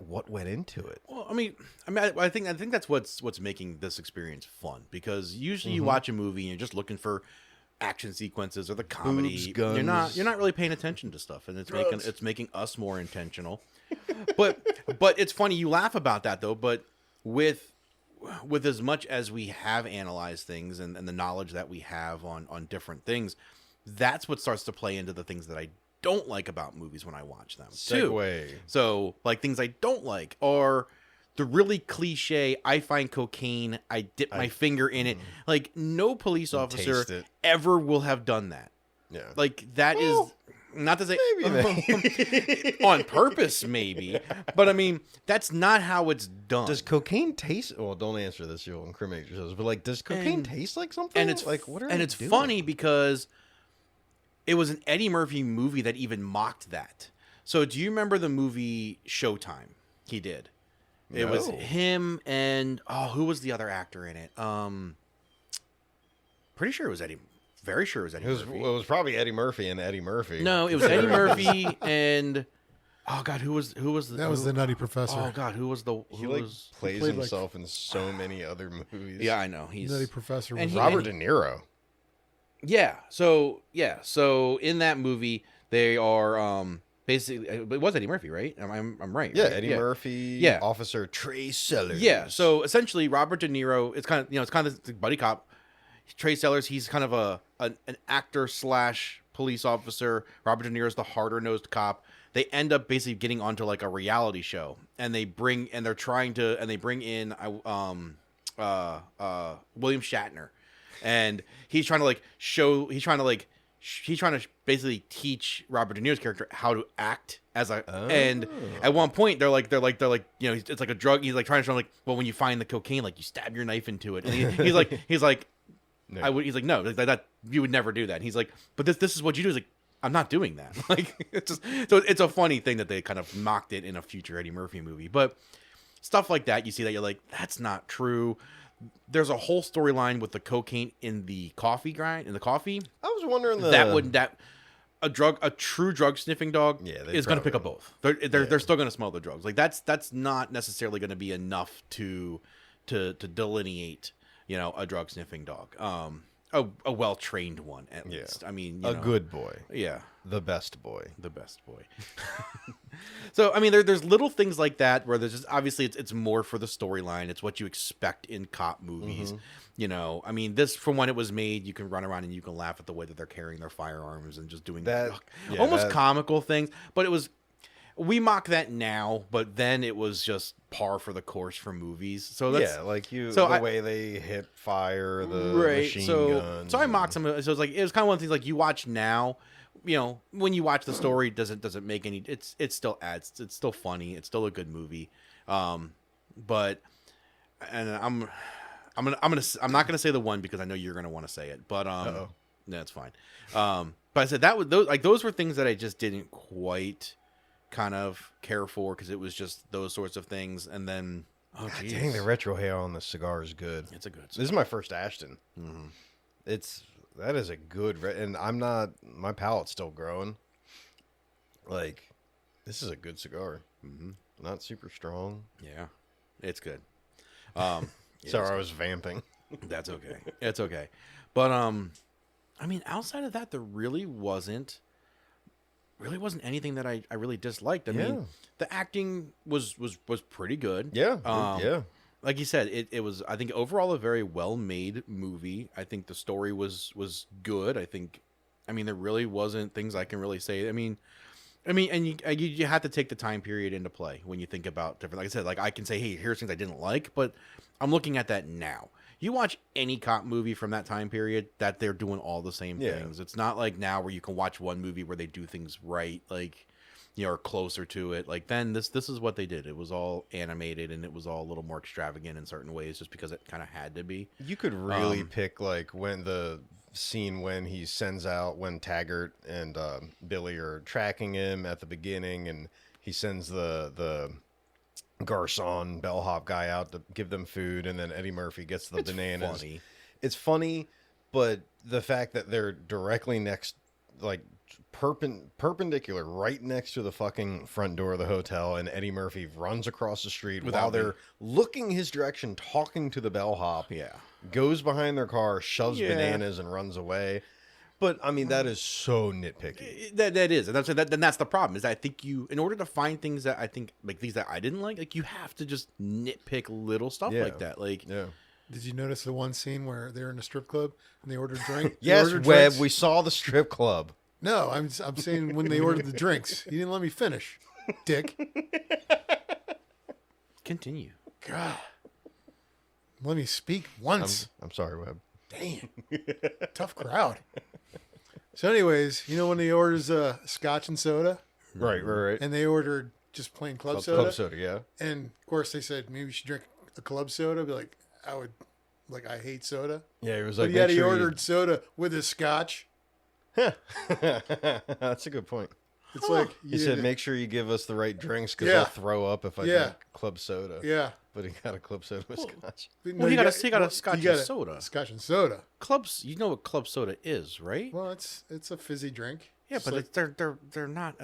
B: what went into it.
A: Well, I think that's what's making this experience fun, because usually you watch a movie and you're just looking for action sequences or the comedy.
B: Boobs, guns.
A: You're not really paying attention to stuff, and it's making us more intentional. but it's funny, you laugh about that though. But with as much as we have analyzed things and the knowledge that we have on different things, that's what starts to play into the things that I don't like about movies when I watch them too.
B: Segue.
A: So like things I don't like are the really cliche, I find cocaine, I dip my finger in it. Like no police officer
B: taste it.
A: ever will have done that.
B: Yeah.
A: Like that
B: Well,
A: is not to say
B: maybe.
A: on purpose, maybe, but I mean that's not how it's done.
B: Does cocaine taste? Well, don't answer this. You'll incriminate yourselves. But like, does cocaine
A: And-
B: taste like something?
A: and it's
B: like what are
A: and
B: they
A: it's
B: doing?
A: funny because it was an Eddie Murphy movie that even mocked that. So do you remember the movie Showtime? He did. It was
B: No.
A: him and who was the other actor in it? Pretty sure it was Eddie. Very sure it was Eddie
B: It was,
A: Murphy.
B: it was probably Eddie Murphy and Eddie Murphy.
A: No, it was Eddie Murphy and who was the
C: That was the Nutty Professor.
A: Oh God, who was the
B: He
A: who
B: like
A: was
B: plays
C: played, like-
B: himself in so many other movies.
A: Yeah, I know. He's
C: Nutty Professor
A: and
C: was
A: he-
B: Robert De Niro.
A: So in that movie they are basically it was Eddie Murphy, right? I'm right.
B: Yeah,
A: right?
B: Eddie Murphy.
A: Yeah.
B: Officer Trey Sellers.
A: Yeah, so essentially Robert De Niro, it's kind of the buddy cop. Trey Sellers, he's kind of an actor / police officer. Robert De Niro's the harder nosed cop. They end up basically getting onto like a reality show, and they bring in William Shatner, and he's trying to basically teach Robert De Niro's character how to act as a. And at one point they're like it's like a drug. He's like trying to show him, like, well, when you find the cocaine, like you stab your knife into it. And he's like
B: No.
A: he's like, no, that you would never do that. And he's like, but this is what you do. He's like, I'm not doing that. Like it's just, so it's a funny thing that they kind of mocked it in a future Eddie Murphy movie, but stuff like that, you see that you're like, that's not true. There's a whole storyline with the cocaine in the coffee grind, I was
B: wondering
A: a true drug sniffing dog
B: Yeah, they
A: is going to pick up
B: probably
A: both. They're still going to smell the drugs. Like that's not necessarily going to be enough to delineate, a drug sniffing dog. A well trained one at
B: Yeah.
A: least. I mean,
B: a good boy.
A: yeah,
B: The best boy.
A: the best boy. So I mean, there's little things like that where there's just obviously it's more for the storyline. It's what you expect in cop movies. I mean, this from when it was made, you can run around and you can laugh at the way that they're carrying their firearms and just doing
B: That- yeah,
A: almost
B: that-
A: comical things. But we mock that now, but then it was just par for the course for movies. So that's
B: like
A: so
B: the
A: I-
B: way they hit fire, the
A: right.
B: machine
A: So
B: guns.
A: so I mocked some of it. So it was kind of one of the things like you watch now. When you watch the story, doesn't make any. It still adds. It's still funny. It's still a good movie. But and I'm not gonna say the one because I know you're gonna want to say it. But
B: Uh-oh.
A: that's fine. But I said that was those were things that I just didn't quite kind of care for because it was just those sorts of things. And then
B: God dang, the retro hair on the cigar is good.
A: it's a good.
B: This is my first Ashton.
A: Mhm.
B: That is a good, and my palate's still growing. Like, this is a good cigar.
A: Mhm.
B: Not super strong.
A: Yeah, it's good.
B: Sorry, I was vamping.
A: That's okay. It's okay. But I mean, outside of that, there really wasn't anything that I really disliked. I mean, the acting was pretty good.
B: Yeah,
A: Yeah. Like you said, it was, I think, overall a very well made movie. I think the story was good. I mean, there really wasn't things I can really say. I mean, and you have to take the time period into play when you think about different. Like I said, like I can say, hey, here's things I didn't like, but I'm looking at that now. You watch any cop movie from that time period, that they're doing all the same
B: Yeah.
A: things. It's not like now where you can watch one movie where they do things right. Like or closer to it. Like then this is what they did. It was all animated and it was all a little more extravagant in certain ways, just because it kind of had to be.
B: You could really pick like when the scene when he sends out when Taggart and Billy are tracking him at the beginning, and he sends the garçon bellhop guy out to give them food, and then Eddie Murphy gets the bananas.
A: Funny.
B: It's funny, but the fact that they're directly next, like perpendicular, right next to the fucking front door of the hotel, and Eddie Murphy runs across the street while they're looking his direction, talking to the bellhop.
A: Yeah.
B: Goes behind their car, shoves bananas, and runs away. But I mean, that is so nitpicky.
A: That is, and that's the problem. Is that I think in order to find things that I think like things that I didn't like you have to just nitpick little stuff like that. Like,
B: yeah.
C: Did you notice the one scene where they're in a strip club and they ordered drink?
B: Yes,
C: ordered
B: Webb,
C: drinks?
B: we saw the strip club.
C: No, I'm saying when they ordered the drinks. You didn't let me finish, dick.
A: continue.
C: God. Let me speak once.
B: I'm sorry, Webb.
C: Damn. Tough crowd. So anyways, when he orders scotch and soda?
B: Right.
C: And they ordered just plain club soda?
B: Club soda, yeah.
C: And of course they said, maybe you should drink a club soda. I'd be like, I hate soda.
B: Yeah, he was
C: But
B: like,
C: yet he ordered soda with his scotch.
B: That's a good point.
C: It's like
B: He said, make sure you give us the right drinks because
C: Yeah.
B: I'll throw up if I drink club soda.
C: Yeah.
B: But he got a club soda with scotch.
A: Well, he got a scotch and soda.
C: Scotch and soda.
A: Clubs, you know what club soda is, right?
C: Well, it's a fizzy drink.
A: Yeah,
C: It's
A: but
C: like,
A: they're not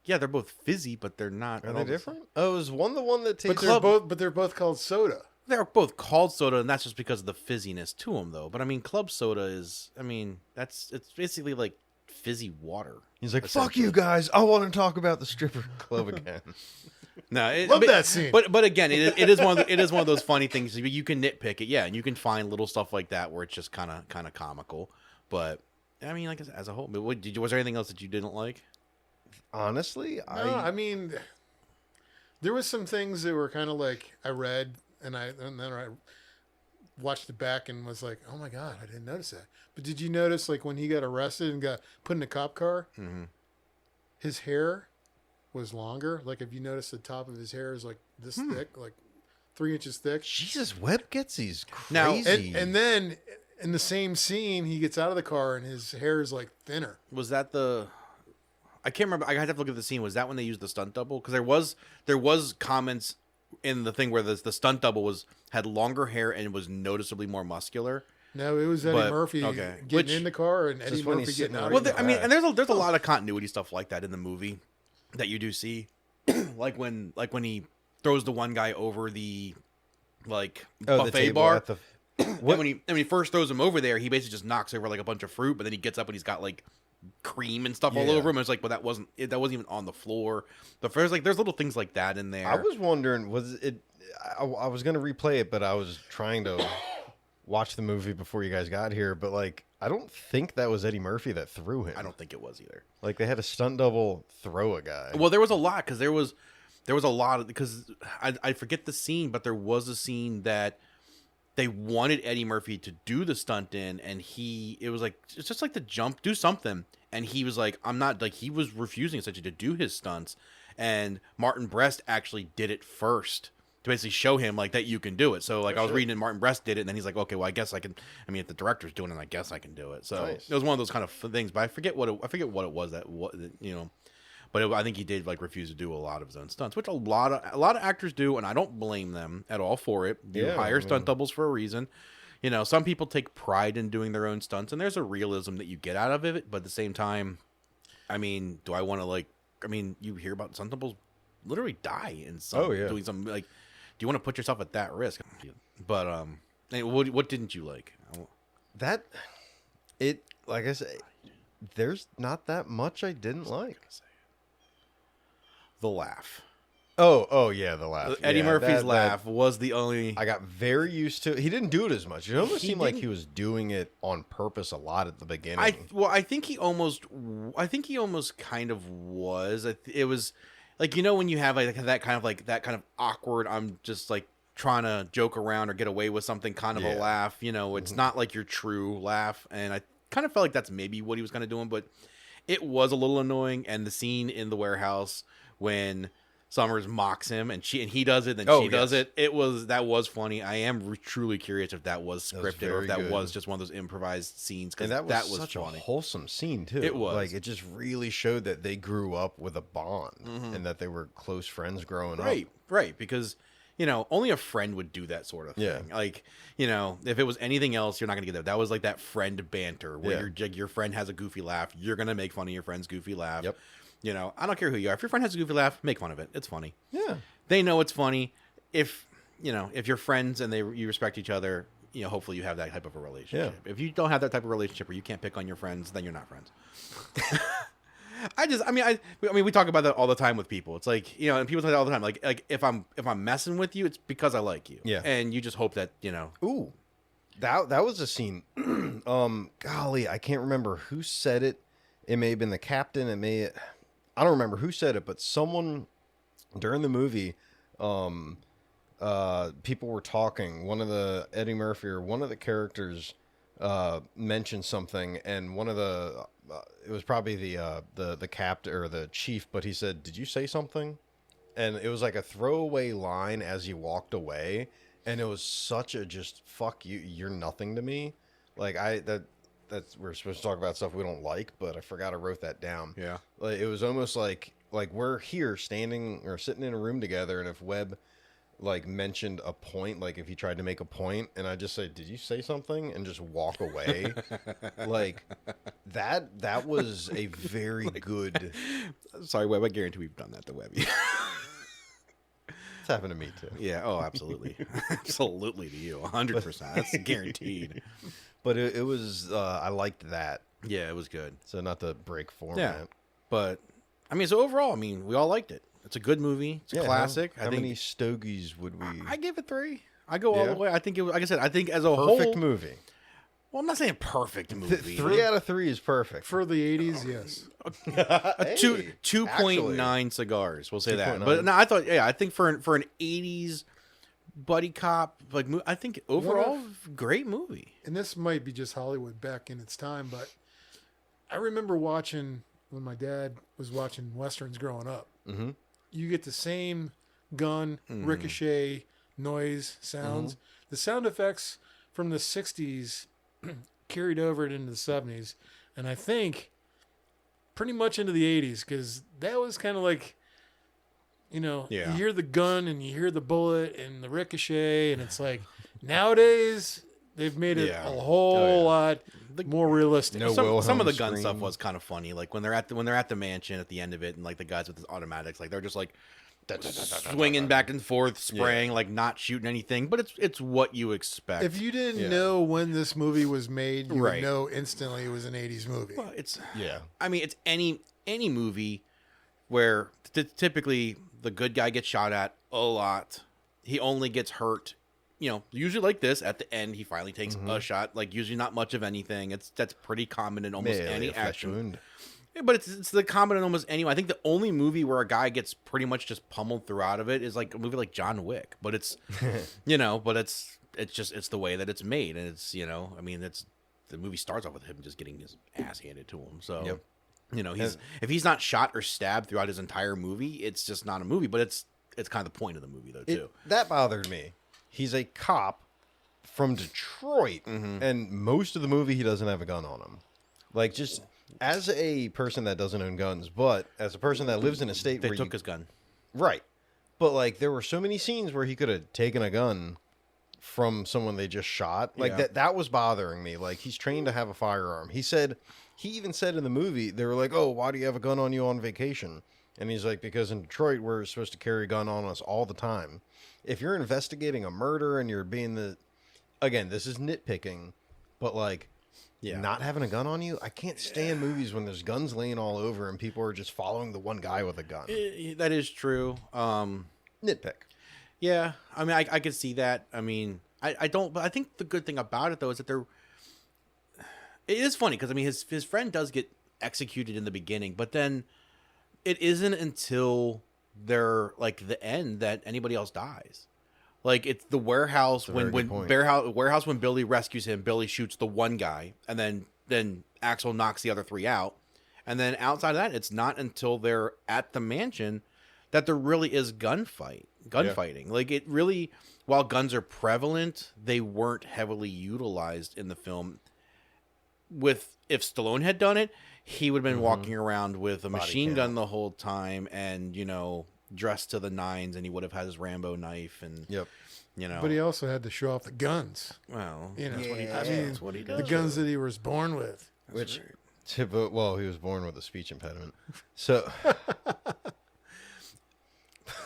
A: they're both fizzy, but they're not.
B: Are they different? Oh, is one the one that tastes...
C: they're both called soda.
A: They're both called soda, and that's just because of the fizziness to them, though. But I mean, club soda is, it's basically like fizzy water.
B: He's like, fuck you guys. I want to talk about the stripper club again.
A: No,
C: Love that scene.
A: But again, it is one of those funny things. You can nitpick it, yeah, and you can find little stuff like that where it's just kind of comical. But I mean, like as a whole, was there anything else that you didn't like?
B: Honestly,
C: I mean, there was some things that were kind of like I read and then I watched it back and was like, oh my god, I didn't notice that. But did you notice like when he got arrested and got put in a cop car, his hair was longer? Like if you notice the top of his hair is like this thick, like 3 inches thick.
B: Jesus, Webb gets these
A: Now-
B: crazy.
C: And then in the same scene, he gets out of the car and his hair is like thinner.
A: Was that I can't remember. I had to look at the scene. Was that when they used the stunt double? Because there was comments in the thing where the stunt double had longer hair and was noticeably more muscular.
C: No, it was Eddie Murphy getting in the car and Eddie
B: when
C: Murphy
B: he's
C: getting
B: sitting
C: out
B: there.
C: of the
A: Well,
C: car.
A: I mean, and there's a lot of continuity stuff like that in the movie that you do see, like when he throws the one guy over the buffet bar.
B: At the,
A: when he first throws him over there, he basically just knocks over like a bunch of fruit, but then he gets up and he's got like cream and stuff all over him. And it's like, well, that wasn't even on the floor. There's little things like that in there.
B: I was wondering, was it? I was gonna replay it, but I was trying to watch the movie before you guys got here. But like, I don't think that was Eddie Murphy that threw him.
A: I don't think it was either.
B: Like they had a stunt double throw a guy.
A: Well, there was a lot because there was a lot of because I forget the scene, but there was a scene that they wanted Eddie Murphy to do the stunt in, and it was like it's just like the jump, do something, and he was like, I'm not like he was refusing essentially to do his stunts, and Martin Brest actually did it first to basically show him like that you can do it. So like I was reading it, Martin Brest did it, and then he's like, okay, well I guess I can. I mean, if the director's doing it, I guess I can do it. So
B: Nice.
A: it was one of those kind of things, but I forget what it was that But I think he did like refuse to do a lot of his own stunts, which a lot of actors do, and I don't blame them at all for it. You hire stunt doubles for a reason. Some people take pride in doing their own stunts, and there's a realism that you get out of it. But at the same time, I mean, do I want to you hear about stunt doubles literally die in some doing something like. Do you want to put yourself at that risk? But what didn't you like?
B: That it like I said, there's not that much I didn't like.
A: The laugh.
B: Oh yeah, the laugh.
A: Eddie Murphy's laugh was the only.
B: I got very used to. He didn't do it as much. It almost seemed like he was doing it on purpose a lot at the beginning.
A: I think he almost kind of was. It was like when you have like that kind of awkward. I'm just like trying to joke around or get away with something kind of a laugh. It's not like your true laugh, and I kind of felt like that's maybe what he was kind of doing, but. it was a little annoying. And the scene in the warehouse when Summers mocks him and he does it, then she does it. That was funny. I am truly curious if that was scripted or if that was just one of those improvised scenes.
B: And that was such
A: funny.
B: a wholesome scene too.
A: It was
B: like it just really showed that they grew up with a bond and that they were close friends growing up.
A: Right, because only a friend would do that sort of thing.
B: Yeah.
A: Like, if it was anything else, you're not gonna get that. That was like that friend banter where your friend has a goofy laugh, you're gonna make fun of your friend's goofy laugh.
B: Yep.
A: I don't care who you are. If your friend has a goofy laugh, make fun of it. It's funny.
B: Yeah.
A: They know it's funny. If you're friends and you respect each other, hopefully you have that type of a relationship.
B: Yeah.
A: If you don't have that type of relationship where you can't pick on your friends, then you're not friends. We talk about that all the time with people. It's like, and people say that all the time. Like if I'm messing with you, it's because I like you.
B: Yeah.
A: And you just hope that,
B: Ooh. That was a scene. Golly, I can't remember who said it. It may have been the captain. I don't remember who said it, but someone during the movie, people were talking. One of the Eddie Murphy or one of the characters mentioned something, and one of the it was probably the captain or the chief, but he said, "Did you say something?" And it was like a throwaway line as he walked away, and it was such a just fuck you, you're nothing to me. Like that's we're supposed to talk about stuff we don't like, but I forgot I wrote that down.
A: Yeah.
B: Like it was almost like we're here standing or sitting in a room together, and if Webb like mentioned a point, like if he tried to make a point, and I just say, "Did you say something?" and just walk away, like that was a very good.
A: Sorry, Webb. I guarantee we've done that to Webby.
B: It's happened to me too.
A: Yeah. Oh, absolutely, absolutely to you, 100%. That's guaranteed.
B: But it was I liked that.
A: Yeah, it was good.
B: So not to break format.
A: Yeah, but so overall, we all liked it. It's a good movie. It's a classic.
B: How many stogies would we?
A: I give it 3. I go all the way. I think it was, like I said, I think as a whole,
B: perfect movie.
A: Well, I'm not saying perfect movie.
B: 3 out of 3 is perfect.
C: For the 80s, yes.
A: 2.9 cigars. We'll say that.
B: 2.9.
A: But no, I think for an 80s buddy cop I think overall great movie.
C: And this might be just Hollywood back in its time, but I remember watching when my dad was watching westerns growing up.
B: Mm-hmm.
C: You get the same gun, ricochet, noise, sounds. The sound effects from the 60s carried over it into the 70s, and I think pretty much into the 80s, because that was kind of like, you hear the gun and you hear the bullet and the ricochet, and it's like nowadays they've made it a whole lot more realistic.
A: Some of the gun stuff was kind of funny, like when they're at the mansion at the end of it, and like the guys with the automatics, like they're just like swinging back and forth, spraying, like not shooting anything, but it's what you expect.
C: If you didn't know when this movie was made, you would know instantly it was an 80s movie.
A: Well, it's
B: it's
A: any movie where typically the good guy gets shot at a lot. He only gets hurt, usually like this at the end. He finally takes a shot, like usually not much of anything. That's pretty common in almost any action.
B: Wound.
A: Yeah, but it's the common in almost any. I think the only movie where a guy gets pretty much just pummeled throughout of it is like a movie like John Wick. But it's it's the way that it's made, and it's it's the movie starts off with him just getting his ass handed to him. So if he's not shot or stabbed throughout his entire movie, it's just not a movie. But it's kind of the point of the movie though too.
B: That bothered me. He's a cop from Detroit, and most of the movie he doesn't have a gun on him. Like just. As a person that doesn't own guns, but as a person that lives in a state where
A: they took his gun.
B: Right. But like there were so many scenes where he could have taken a gun from someone they just shot. Like that was bothering me. Like he's trained to have a firearm. He even said in the movie, they were like, "Oh, why do you have a gun on you on vacation?" And he's like, "Because in Detroit we're supposed to carry a gun on us all the time. If you're investigating a murder and you're being again, this is nitpicking, but like not having a gun on you, I can't stand movies when there's guns laying all over and people are just following the one guy with a gun.
A: That is true.
B: Nitpick.
A: Yeah, I could see that. I don't, but I think the good thing about it though is that it is funny because his friend does get executed in the beginning, but then it isn't until they're like the end that anybody else dies. Like it's the warehouse when Billy rescues him, Billy shoots the one guy, and then Axel knocks the other 3 out, And then outside of that, it's not until they're at the mansion that there really is gunfighting. Like it really, while guns are prevalent, they weren't heavily utilized in the film. If Stallone had done it, he would have been walking around with a machine gun the whole time, and dressed to the nines, and he would have had his Rambo knife, and
C: But he also had to show off the guns.
A: Well,
C: that's
A: what he does.
C: The guns that he was born with.
B: Which, well, he was born with a speech impediment. So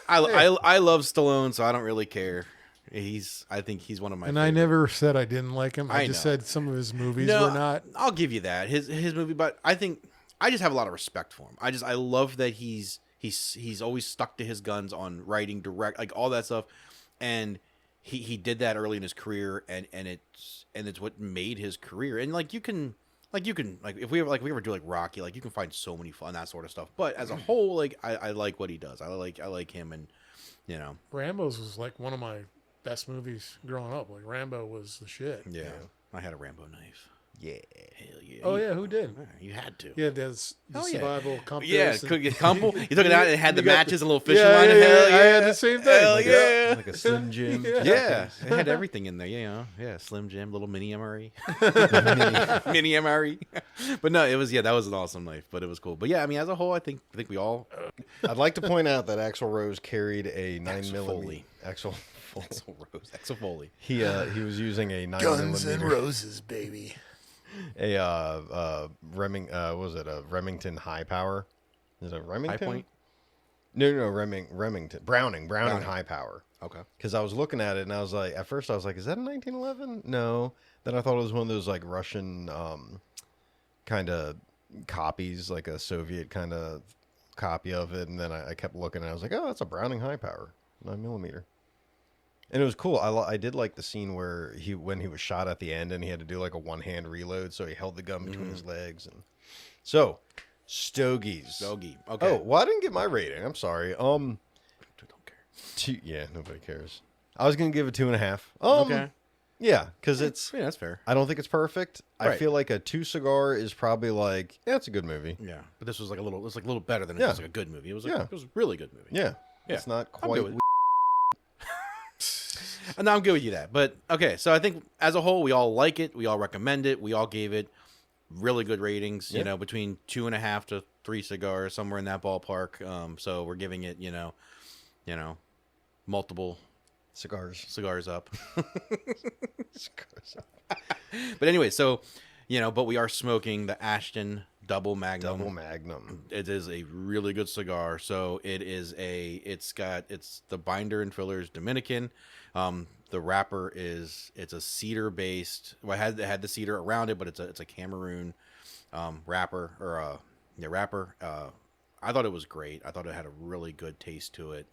A: I love Stallone, so I don't really care. I think he's one of my.
C: And
A: favorite.
C: I never said I didn't like him. I just
A: know.
C: said some of his movies were not.
A: I'll give you that. His movie, but I think I just have a lot of respect for him. I love that he's always stuck to his guns on writing, direct, like all that stuff, and he did that early in his career, and it's what made his career. And like you can if we ever do like Rocky, like you can find so many fun that sort of stuff. But as a whole, like I like what he does. I like him, and
C: Rambo's was like one of my best movies growing up. Like Rambo was the shit.
A: Yeah. I had a Rambo knife.
B: yeah,
A: Hell yeah.
C: Oh yeah, who did?
A: You had to.
C: Yeah, there's the
A: Oh, yeah.
C: survival compass.
A: Yeah,
C: and-
A: could get Kumple. You took it out and it had the
C: You got
A: matches and a little fishing
C: yeah,
A: line.
C: yeah,
A: Hell
C: yeah,
A: yeah.
C: I had the same thing.
A: Hell
C: Like,
A: yeah.
B: like a Slim Jim.
A: Yeah, it had everything in there. Yeah, Slim Jim, little mini MRE, mini MRE. But no, it was that was an awesome knife. But it was cool. But yeah, I mean, as a whole, I think we all
B: I'd like to point out that Axl Rose carried a 9mm.
A: Foley.
B: Axl
A: Foley.
B: He was using a 9mm.
C: Guns and Roses, baby.
B: A what was it? A Remington High Power? Is it Remington?
A: High Point.
B: No, Remington. Browning High Power.
A: Okay.
B: Because I was looking at it and I was like, at first I was like, is that a 1911? No. Then I thought it was one of those like Russian kind of copies, like a Soviet kind of copy of it. And then I kept looking and I was like, oh, that's a Browning High Power, 9mm. And it was cool. I did like the scene where when he was shot at the end and he had to do like a one-hand reload, so he held the gun between his legs. And so, Stogies.
A: Okay.
B: Oh, well, I didn't get my rating. I'm sorry.
A: Don't care.
B: Yeah, nobody cares. I was gonna give it 2.5.
A: Okay.
B: Yeah, because it's.
A: Yeah, that's fair.
B: I don't think it's perfect. I
A: Right.
B: feel like a 2 cigar is probably like, yeah, it's a good movie.
A: Yeah, but this was like a little better than it
B: Yeah.
A: was like a good movie. It was
B: Yeah.
A: it was a really good movie.
B: Yeah,
A: Yeah.
B: it's not
A: I'm
B: quite.
A: good with No, I'm good with you that. But okay, so I think as a whole, we all like it. We all recommend it. We all gave it really good ratings.
B: Yeah.
A: Between 2.5 to 3 cigars, somewhere in that ballpark. So we're giving it, multiple cigars up.
B: Cigars.
A: But anyway, so but we are smoking the Ashton Double Magnum.
B: Double Magnum.
A: It is a really good cigar. So it's the binder and filler is Dominican. The wrapper it's a cedar based. Well, it had the cedar around it, but it's a Cameroon wrapper or wrapper. I thought it was great. I thought it had a really good taste to it.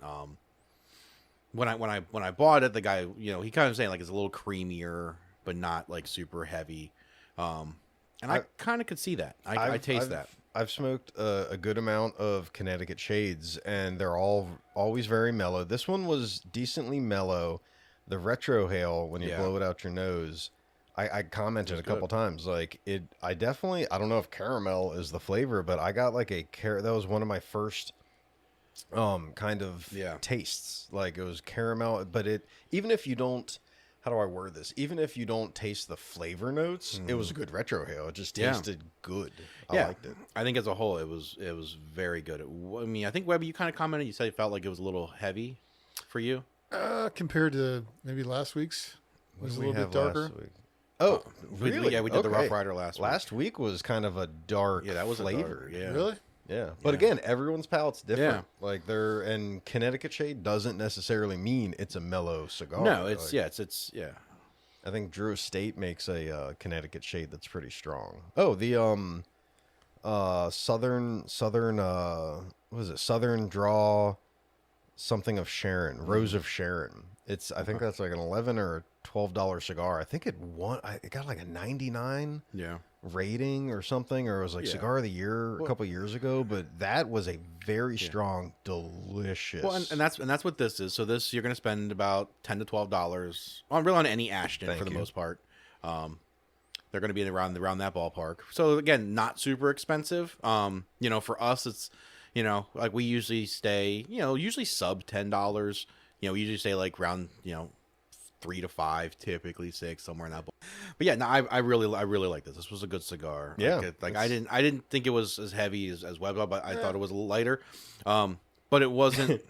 A: When I bought it, the guy he kind of saying like it's a little creamier, but not like super heavy. And I kind of could see that. I taste that.
B: I've smoked a good amount of Connecticut Shades, and they're always very mellow. This one was decently mellow. The retro hail, when you blow it out your nose, I commented a couple times. Like I don't know if caramel is the flavor, but I got like that was one of my first kind of tastes. Like it was caramel, but even if you don't. How do I word this? Even if you don't taste the flavor notes, it was a good retro hail. It just tasted good. I liked it.
A: I think as a whole, it was very good. I think Webby, you kind of commented. You said you felt like it was a little heavy for you.
C: Compared to maybe last week's,
B: What
C: was
B: did
C: a
B: we
C: little bit
B: have
C: darker.
B: last week? Oh, really?
A: Yeah, we did the
B: Okay.
A: Rough Rider last week.
B: Last week was kind of a dark
A: Yeah, that was
B: flavor.
A: Yeah.
C: Really?
B: Yeah. But again, everyone's palate's different.
A: Yeah.
B: Like and Connecticut Shade doesn't necessarily mean it's a mellow cigar.
A: No, it's
B: Like,
A: it's
B: I think Drew Estate makes a Connecticut Shade that's pretty strong. Oh, the Southern what is it? Southern Draw something of Sharon, Rose of Sharon. I think that's like an $11 or $12 cigar. I think it got like a 99 rating or something, or it was like Cigar of the Year a couple years ago. But that was a very strong, delicious.
A: Well, and that's what this is. So this you're going to spend about $10 to $12 on any Ashton for the most part. they're going to be around that ballpark. So again, not super expensive. You know, for us, it's, you know, like we usually stay, you know, usually sub $10. You know, we usually stay like around, you know, 3 to 5, typically 6, somewhere in that. But yeah, no, I really like this. This was a good cigar.
B: Yeah,
A: like I didn't think it was as heavy as Web, but I thought it was a little lighter. But it wasn't.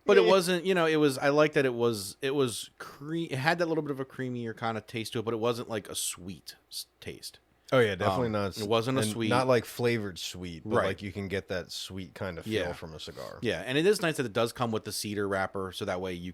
A: But it wasn't. You know, it was. I like that it was. It was it had that little bit of a creamier kind of taste to it, but it wasn't like a sweet taste.
B: Oh yeah, definitely not.
A: It wasn't a
B: and
A: sweet,
B: not like flavored sweet, but
A: Right.
B: like you can get that sweet kind of feel from a cigar.
A: Yeah, and it is nice that it does come with the cedar wrapper, so that way you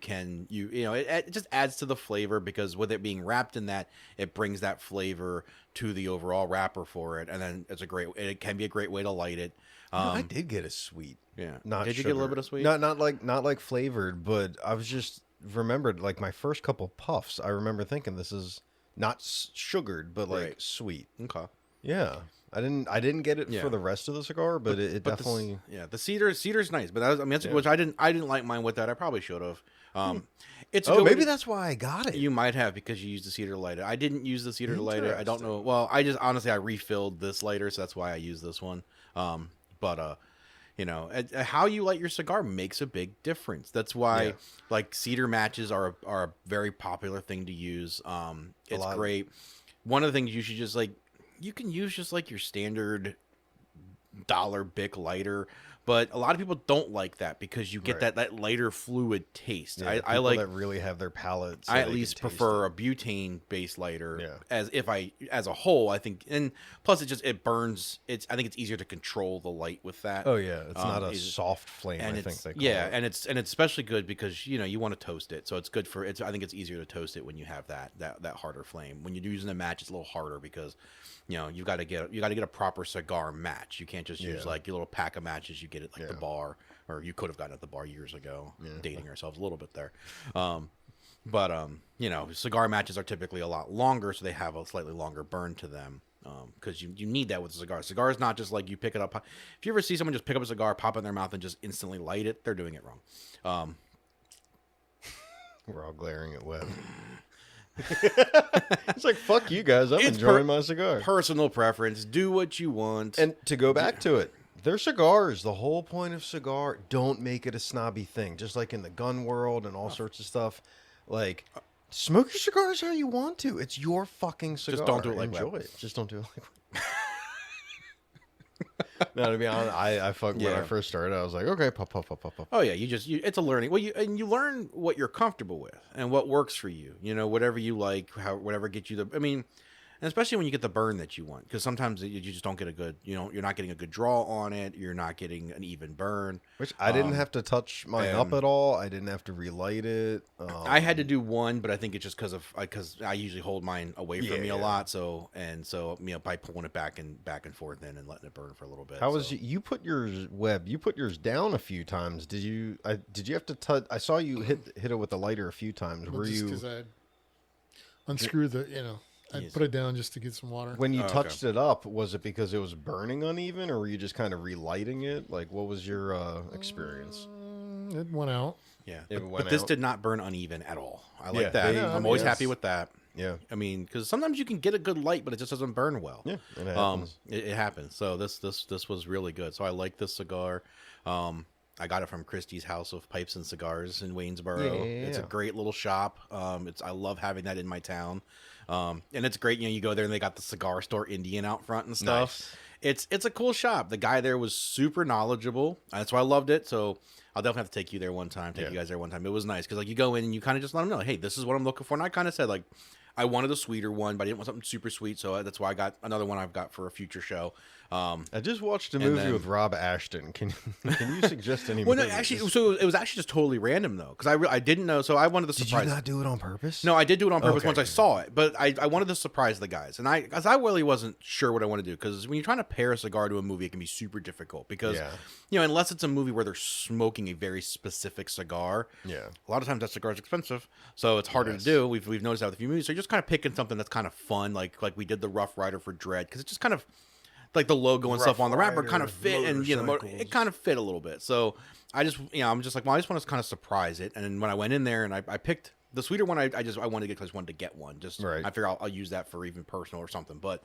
A: know it just adds to the flavor, because with it being wrapped in that, it brings that flavor to the overall wrapper for it, and then it can be a great way to light it.
B: I did get a sweet.
A: Yeah,
B: Not
A: did you
B: sugar.
A: get a little bit of sweet?
B: Not like flavored, but I was just remembered like my first couple puffs. I remember thinking this is not sugared, but like
A: Right.
B: sweet.
A: Okay.
B: Yeah, I didn't get it
A: Yeah.
B: for the rest of the cigar, but it
A: But
B: definitely.
A: the cedar's nice, but that's which I didn't like mine with that. I probably should have. It's a
B: Oh,
A: good way
B: maybe
A: to-
B: that's why I got it.
A: You might have, because you used the cedar lighter. I didn't use the cedar lighter. I don't know.
B: Interesting.
A: Well, I just honestly I refilled this lighter, so that's why I used this one. But you know, how you light your cigar makes a big difference. That's why
B: Yeah.
A: like cedar matches are a very popular thing to use. It's
B: lot.
A: great. One of the things you should just like, you can use just like your standard dollar Bic lighter, but a lot of people don't like that because you get
B: Right.
A: that lighter fluid taste.
B: Yeah,
A: I
B: people
A: like
B: that really have their palate. so
A: I
B: they
A: at
B: can
A: least
B: taste
A: prefer
B: it.
A: a butane based lighter.
B: Yeah.
A: As a whole, I think, and plus it burns. I think it's easier to control the light with that.
B: Oh yeah, it's not a
A: is-
B: soft flame.
A: and
B: I
A: it's
B: think they call
A: yeah,
B: it.
A: and it's especially good because you know you want to toast it, so it's good for it's. I think it's easier to toast it when you have that harder flame. When you're using a match, it's a little harder because you know you got to get a proper cigar match. You can't just use
B: Yeah.
A: like your little pack of matches you get at like the
B: Yeah.
A: bar, or you could have gotten at the bar years ago. Dating ourselves a little bit there. But you know, cigar matches are typically a lot longer, so they have a slightly longer burn to them. Because you need that with a cigar. Cigar is not just like you pick it up. If you ever see someone just pick up a cigar, pop it in their mouth, and just instantly light it, they're doing it wrong.
B: We're all glaring at Webb. It's like, fuck you guys. I'm
A: It's
B: enjoying my cigar.
A: Personal preference. Do what you want.
B: And to go back to it, they're cigars. The whole point of cigar, don't make it a snobby thing. Just like in the gun world and all sorts of stuff. Like, smoke your cigars how you want to. It's your fucking cigar.
A: don't do it like
B: Enjoy
A: Webb.
B: it. Just don't do it like Webb. No, to be honest, I when I
A: Yeah.
B: first started, I was like, okay, pop.
A: Oh yeah, it's a learning. Well, you learn what you're comfortable with and what works for you. You know, whatever you like, whatever gets you the. I mean, and especially when you get the burn that you want, because sometimes you just don't get a good. You know, you're not getting a good draw on it. You're not getting an even burn.
B: Which I didn't have to touch mine up at all. I didn't have to relight it.
A: I had to do one, but I think it's just because I usually hold mine away from me a
B: Yeah.
A: lot. So you know, by pulling it back and forth in and letting it burn for a little bit.
B: How was
A: so.
B: you put yours, Webb? You put yours down a few times. Did you? Did you have to touch? I saw you hit it with the lighter a few times.
C: Well,
B: Were
C: just
B: you
C: because I unscrewed I
A: Yes.
C: put it down just to get some water.
B: when you
A: okay.
B: touched it up? Was it because it was burning uneven, or were you just kind of relighting it? Like, what was your experience?
C: It went out.
A: Yeah,
B: It
A: but
B: went
A: this
B: out.
A: did not burn uneven at all. I like
B: Yeah,
A: that.
B: they-
A: I'm always
B: yes.
A: happy with that.
B: Yeah,
A: I mean, because sometimes you can get a good light, but it just doesn't burn well.
B: yeah, it happens.
A: It happens. So this was really good. So I like this cigar. I got it from Christie's House of Pipes and Cigars in Waynesboro. It's a
B: Yeah.
A: great little shop. I love having that in my town. And it's great. You know, you go there and they got the cigar store Indian out front and stuff. It's a cool shop. The guy there was super knowledgeable. That's why I loved it. So I'll definitely have to take you there one time. Take you guys there one time. It was nice because like you go in and you kind of just let them know, hey, this is what I'm looking for. And I kind of said like, I wanted a sweeter one, but I didn't want something super sweet. So that's why I got another one I've got for a future show.
B: I just watched a
A: and
B: movie
A: then-
B: with Rob Ashton. Can you suggest any?
A: Well, no,
B: movies?
A: actually, so it was actually just totally random though, because I didn't know. So I wanted to
B: Did
A: surprise.
B: you not do it on purpose?
A: No, I did do it on purpose
B: Okay.
A: once I saw it, but I wanted to surprise the guys, and I really wasn't sure what I want to do, because when you're trying to pair a cigar to a movie, it can be super difficult because
B: Yeah.
A: you know, unless it's a movie where they're smoking a very specific cigar,
B: Yeah.
A: a lot of times that cigar is expensive, so it's harder
B: Yes.
A: to do. We've noticed that with a few movies, so you're just kind of picking something that's kind of fun, like we did the Rough Rider for Dread, because it just kind of like the logo and stuff
B: Rough
A: on the wrapper
B: Rider,
A: kind of fit, and you know,
B: motorcycles.
A: it kind of fit a little bit. So I just, you know, I'm just like, well, I just want to kind of surprise it. And then when I went in there and I picked The sweeter one, I wanted to get because I just wanted to get one. Just
B: Right.
A: I figure I'll use that for even personal or something. But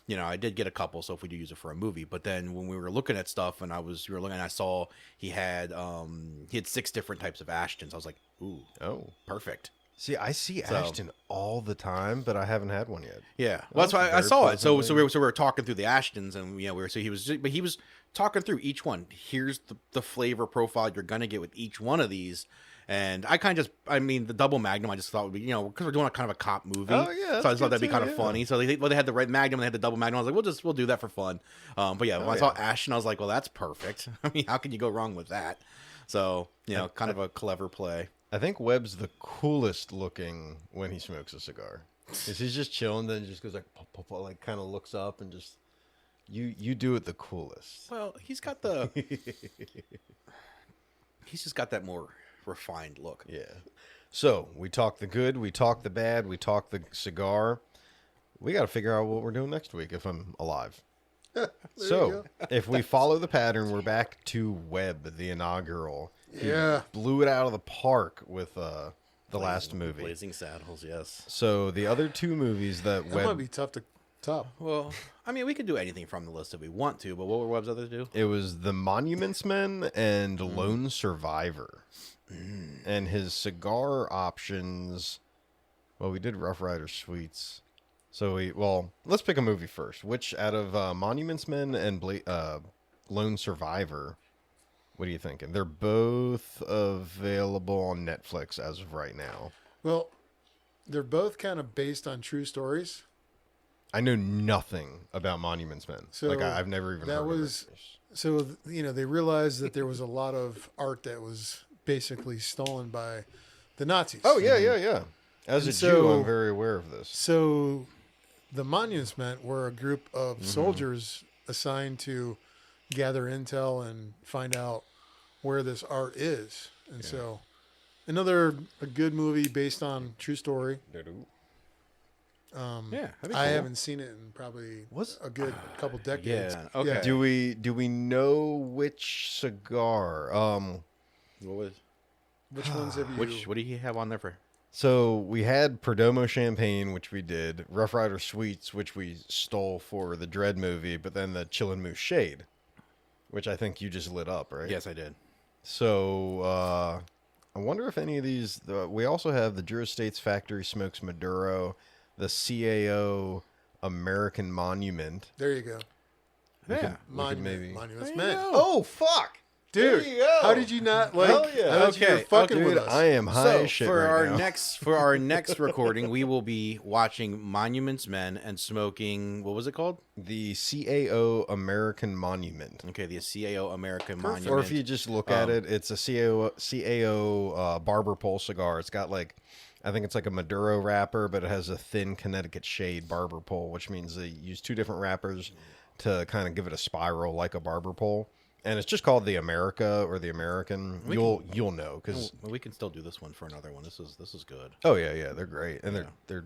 A: I did get a couple. So if we do use it for a movie, but then when we were looking at stuff and we were looking, I saw he had 6 different types of Ashtons. I was like, ooh,
B: Oh,
A: perfect.
B: see, I see
A: So-
B: Ashton all the time, but I haven't had one yet.
A: Yeah, well, that's why I
B: very
A: saw it. So
B: pleasantly-
A: we were talking through the Ashtons, and he was talking through each one. Here's the flavor profile you're gonna get with each one of these. And the Double Magnum, I just thought would be, because we're doing a kind of a cop movie.
B: Oh, yeah,
A: So I
B: that's
A: just thought that'd be
B: good
A: kind
B: too,
A: of
B: yeah.
A: funny. So they had the Red Magnum, they had the Double Magnum. I was like, we'll do that for fun. But yeah, when I saw Ashton, I was like, well, that's perfect. I mean, how can you go wrong with that? So, kind of a clever play.
B: I think Webb's the coolest looking when he smokes a cigar. Because he's just chilling, then he just goes like, pop, pop, pop, like kind of looks up and just, you do it the coolest.
A: Well, he's just got that more refined look.
B: Yeah. So we talk the good, we talk the bad, we talk the cigar. We got to figure out what we're doing next week if I'm alive. So if we follow the pattern, we're back to Webb, the inaugural. He
C: Yeah.
B: blew it out of the park with the last movie.
A: Blazing Saddles, yes.
B: So the other 2 movies that
C: That might
B: Webb,
C: be tough to top.
A: Well, I mean, we could do anything from the list if we want to, but what were Webb's other 2?
B: it was The Monuments Men and Lone Survivor. And his cigar options, well, we did Rough Rider Sweets. So let's pick a movie first. Which out of Monuments Men and Lone Survivor, what are you thinking? They're both available on Netflix as of right now.
C: Well, they're both kind of based on true stories.
B: I know nothing about Monuments Men.
C: So
B: I've never even
C: that
B: heard
C: was-
B: of it.
C: So, they realized that there was a lot of art that was basically stolen by the Nazis.
B: Oh, yeah. As
C: And
B: a Jew,
C: so-
B: I'm very aware of this.
C: So the Monuments Men were a group of soldiers assigned to gather intel and find out where this art is. And so a good movie based on true story.
A: Yeah, that'd be
C: I
A: cool.
C: haven't seen it in probably
B: Was-
C: a good couple decades.
A: Yeah, okay.
B: Do we know which cigar?
A: What was
C: Which ones have you?
A: what do you have on there for?
B: So we had Perdomo Champagne, which we did, Rough Rider Sweets, which we stole for the Dread movie, but then the Chillin' Moose Shade, which I think you just lit up, right?
A: Yes, I did.
B: So I wonder if any of these. We also have the Drew Estates Factory Smokes Maduro, the CAO American Monument.
C: There you go.
A: Yeah.
C: Monument. Monuments
A: There you
C: Men.
A: go.
B: Oh fuck,
C: Dude,
B: There you go.
C: how did you not like?
B: Hell yeah.
C: I thought you were
A: Okay,
C: fucking
A: okay.
C: with
B: dude!
C: us.
B: I am high
A: So
B: as shit
A: for
B: right now.
A: our next recording, we will be watching Monuments Men and smoking. What was it called?
B: The CAO American Monument.
A: Okay, the CAO American Monument.
B: Or if you just look at it, it's a CAO barber pole cigar. It's got I think it's like a Maduro wrapper, but it has a thin Connecticut shade barber pole, which means they use 2 different wrappers to kind of give it a spiral like a barber pole. And it's just called the America or the American. You'll know because
A: Well, we can still do this one for another one. This is good.
B: oh yeah, they're great and they're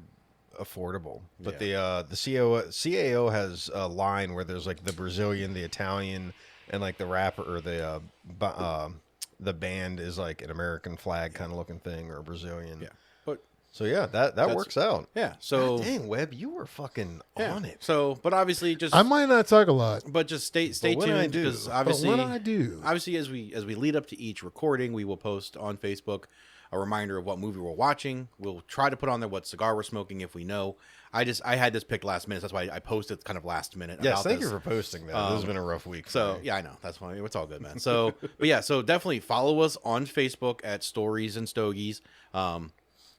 B: affordable. But the CAO has a line where there's like the Brazilian, the Italian, and like the wrapper or the band is like an American flag kind of looking thing or a Brazilian.
A: Yeah, but
B: So yeah, that works out.
A: yeah. So
B: God dang, Webb, you were fucking
A: yeah.
B: on it.
A: So, but obviously, just
C: I might not talk a lot,
A: but just stay
B: when I
A: tuned
B: do.
A: because
B: But
A: obviously,
C: but when I do,
A: obviously as we lead up to each recording, we will post on Facebook a reminder of what movie we're watching. We'll try to put on there what cigar we're smoking if we know. I had this picked last minute. So that's why I posted kind of last minute.
B: Yes,
A: about
B: thank
A: this.
B: you for posting that. This has been a rough week. for
A: So
B: me.
A: yeah, I know that's fine. It's all good, man. So, but yeah, so definitely follow us on Facebook at Stories and Stogies.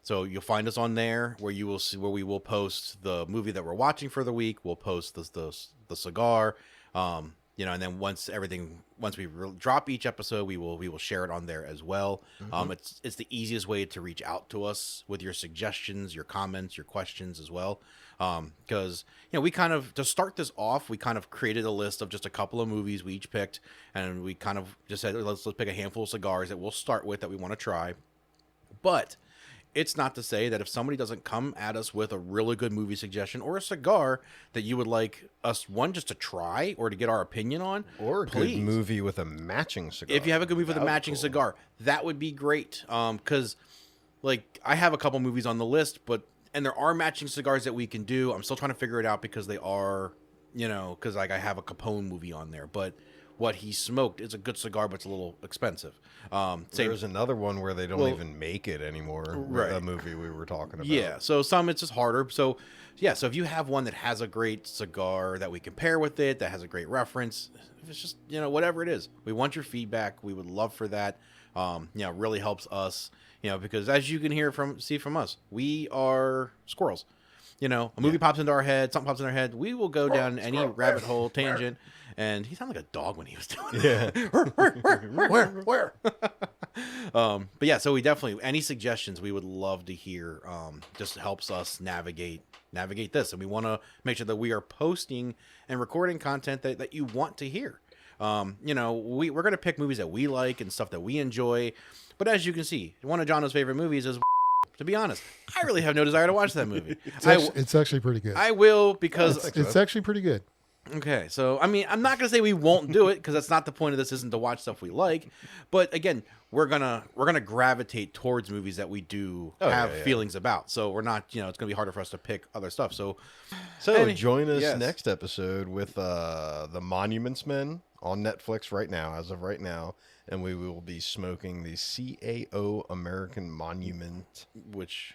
A: So you'll find us on there where you will see where we will post the movie that we're watching for the week. We'll post the cigar, and then once we drop each episode, we will share it on there as well. It's the easiest way to reach out to us with your suggestions, your comments, your questions as well. Because we kind of, to start this off, we kind of created a list of just a couple of movies we each picked, and we kind of just said let's pick a handful of cigars that we'll start with that we want to try. But it's not to say that if somebody doesn't come at us with a really good movie suggestion or a cigar that you would like us, one, just to try or to get our opinion on,
B: or a
A: please.
B: good movie with a matching cigar.
A: If you have a good movie with a
B: That would be
A: matching
B: cool.
A: cigar, that would be great. Because like I have a couple movies on the list, and there are matching cigars that we can do. I'm still trying to figure it out because they are, because like I have a Capone movie on there, but what he smoked is a good cigar, but it's a little expensive.
B: There's another one where they don't even make it anymore.
A: Right.
B: A movie we were talking about.
A: Yeah, so some it's just harder. So yeah, so if you have one that has a great cigar that we can pair with it, that has a great reference, if it's just whatever it is, we want your feedback. We would love for that. Really helps us. Because as you can see from us, we are squirrels. A movie pops into our head, something pops in our head, we will go down any rabbit hole tangent. And he sounded like a dog when he was doing it.
B: Yeah.
C: Where?
A: But yeah, so we definitely, any suggestions we would love to hear. Just helps us navigate this. And we want to make sure that we are posting and recording content that you want to hear. We're going to pick movies that we like and stuff that we enjoy. But as you can see, one of Jono's favorite movies is, to be honest, I really have no desire to watch that movie.
C: It's actually pretty good.
A: I will because
C: It's actually pretty good.
A: Okay, so I mean, I'm not gonna say we won't do it because that's not the point of this. Isn't to watch stuff we like, but again, we're gonna gravitate towards movies that we do have feelings about. So we're not, it's gonna be harder for us to pick other stuff. So
B: join us next episode with the Monuments Men on Netflix right now, as of right now, and we will be smoking the CAO American Monument,
A: which.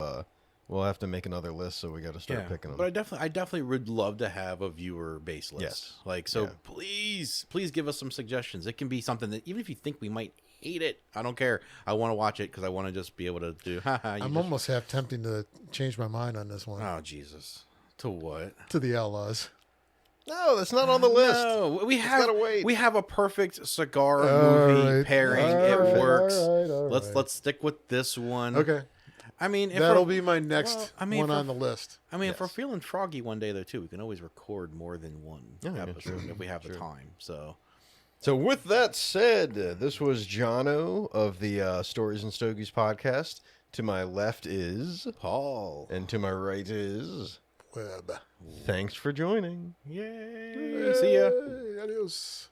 B: We'll have to make another list, so we got to start picking them.
A: But I definitely would love to have a viewer base list.
B: Yes.
A: Please give us some suggestions. It can be something that even if you think we might hate it, I don't care. I want to watch it because I want to just be able to do.
C: Almost half tempting to change my mind on this one.
A: Oh Jesus! To what?
C: To the Outlaws.
B: No, that's not on the list.
A: No,
B: gotta wait.
A: We have a perfect cigar movie pairing. It works.
C: All
A: Let's stick with this one.
C: Okay.
A: I mean,
C: that'll be my next one on the list.
A: I mean, if we're feeling froggy one day, though, too, we can always record more than one episode if we have the time. So
B: with that said, this was Jono of the Stories and Stogies podcast. To my left is
A: Paul.
B: And to my right is
C: Webb.
B: Thanks for joining.
A: Yay. See ya.
C: Adios.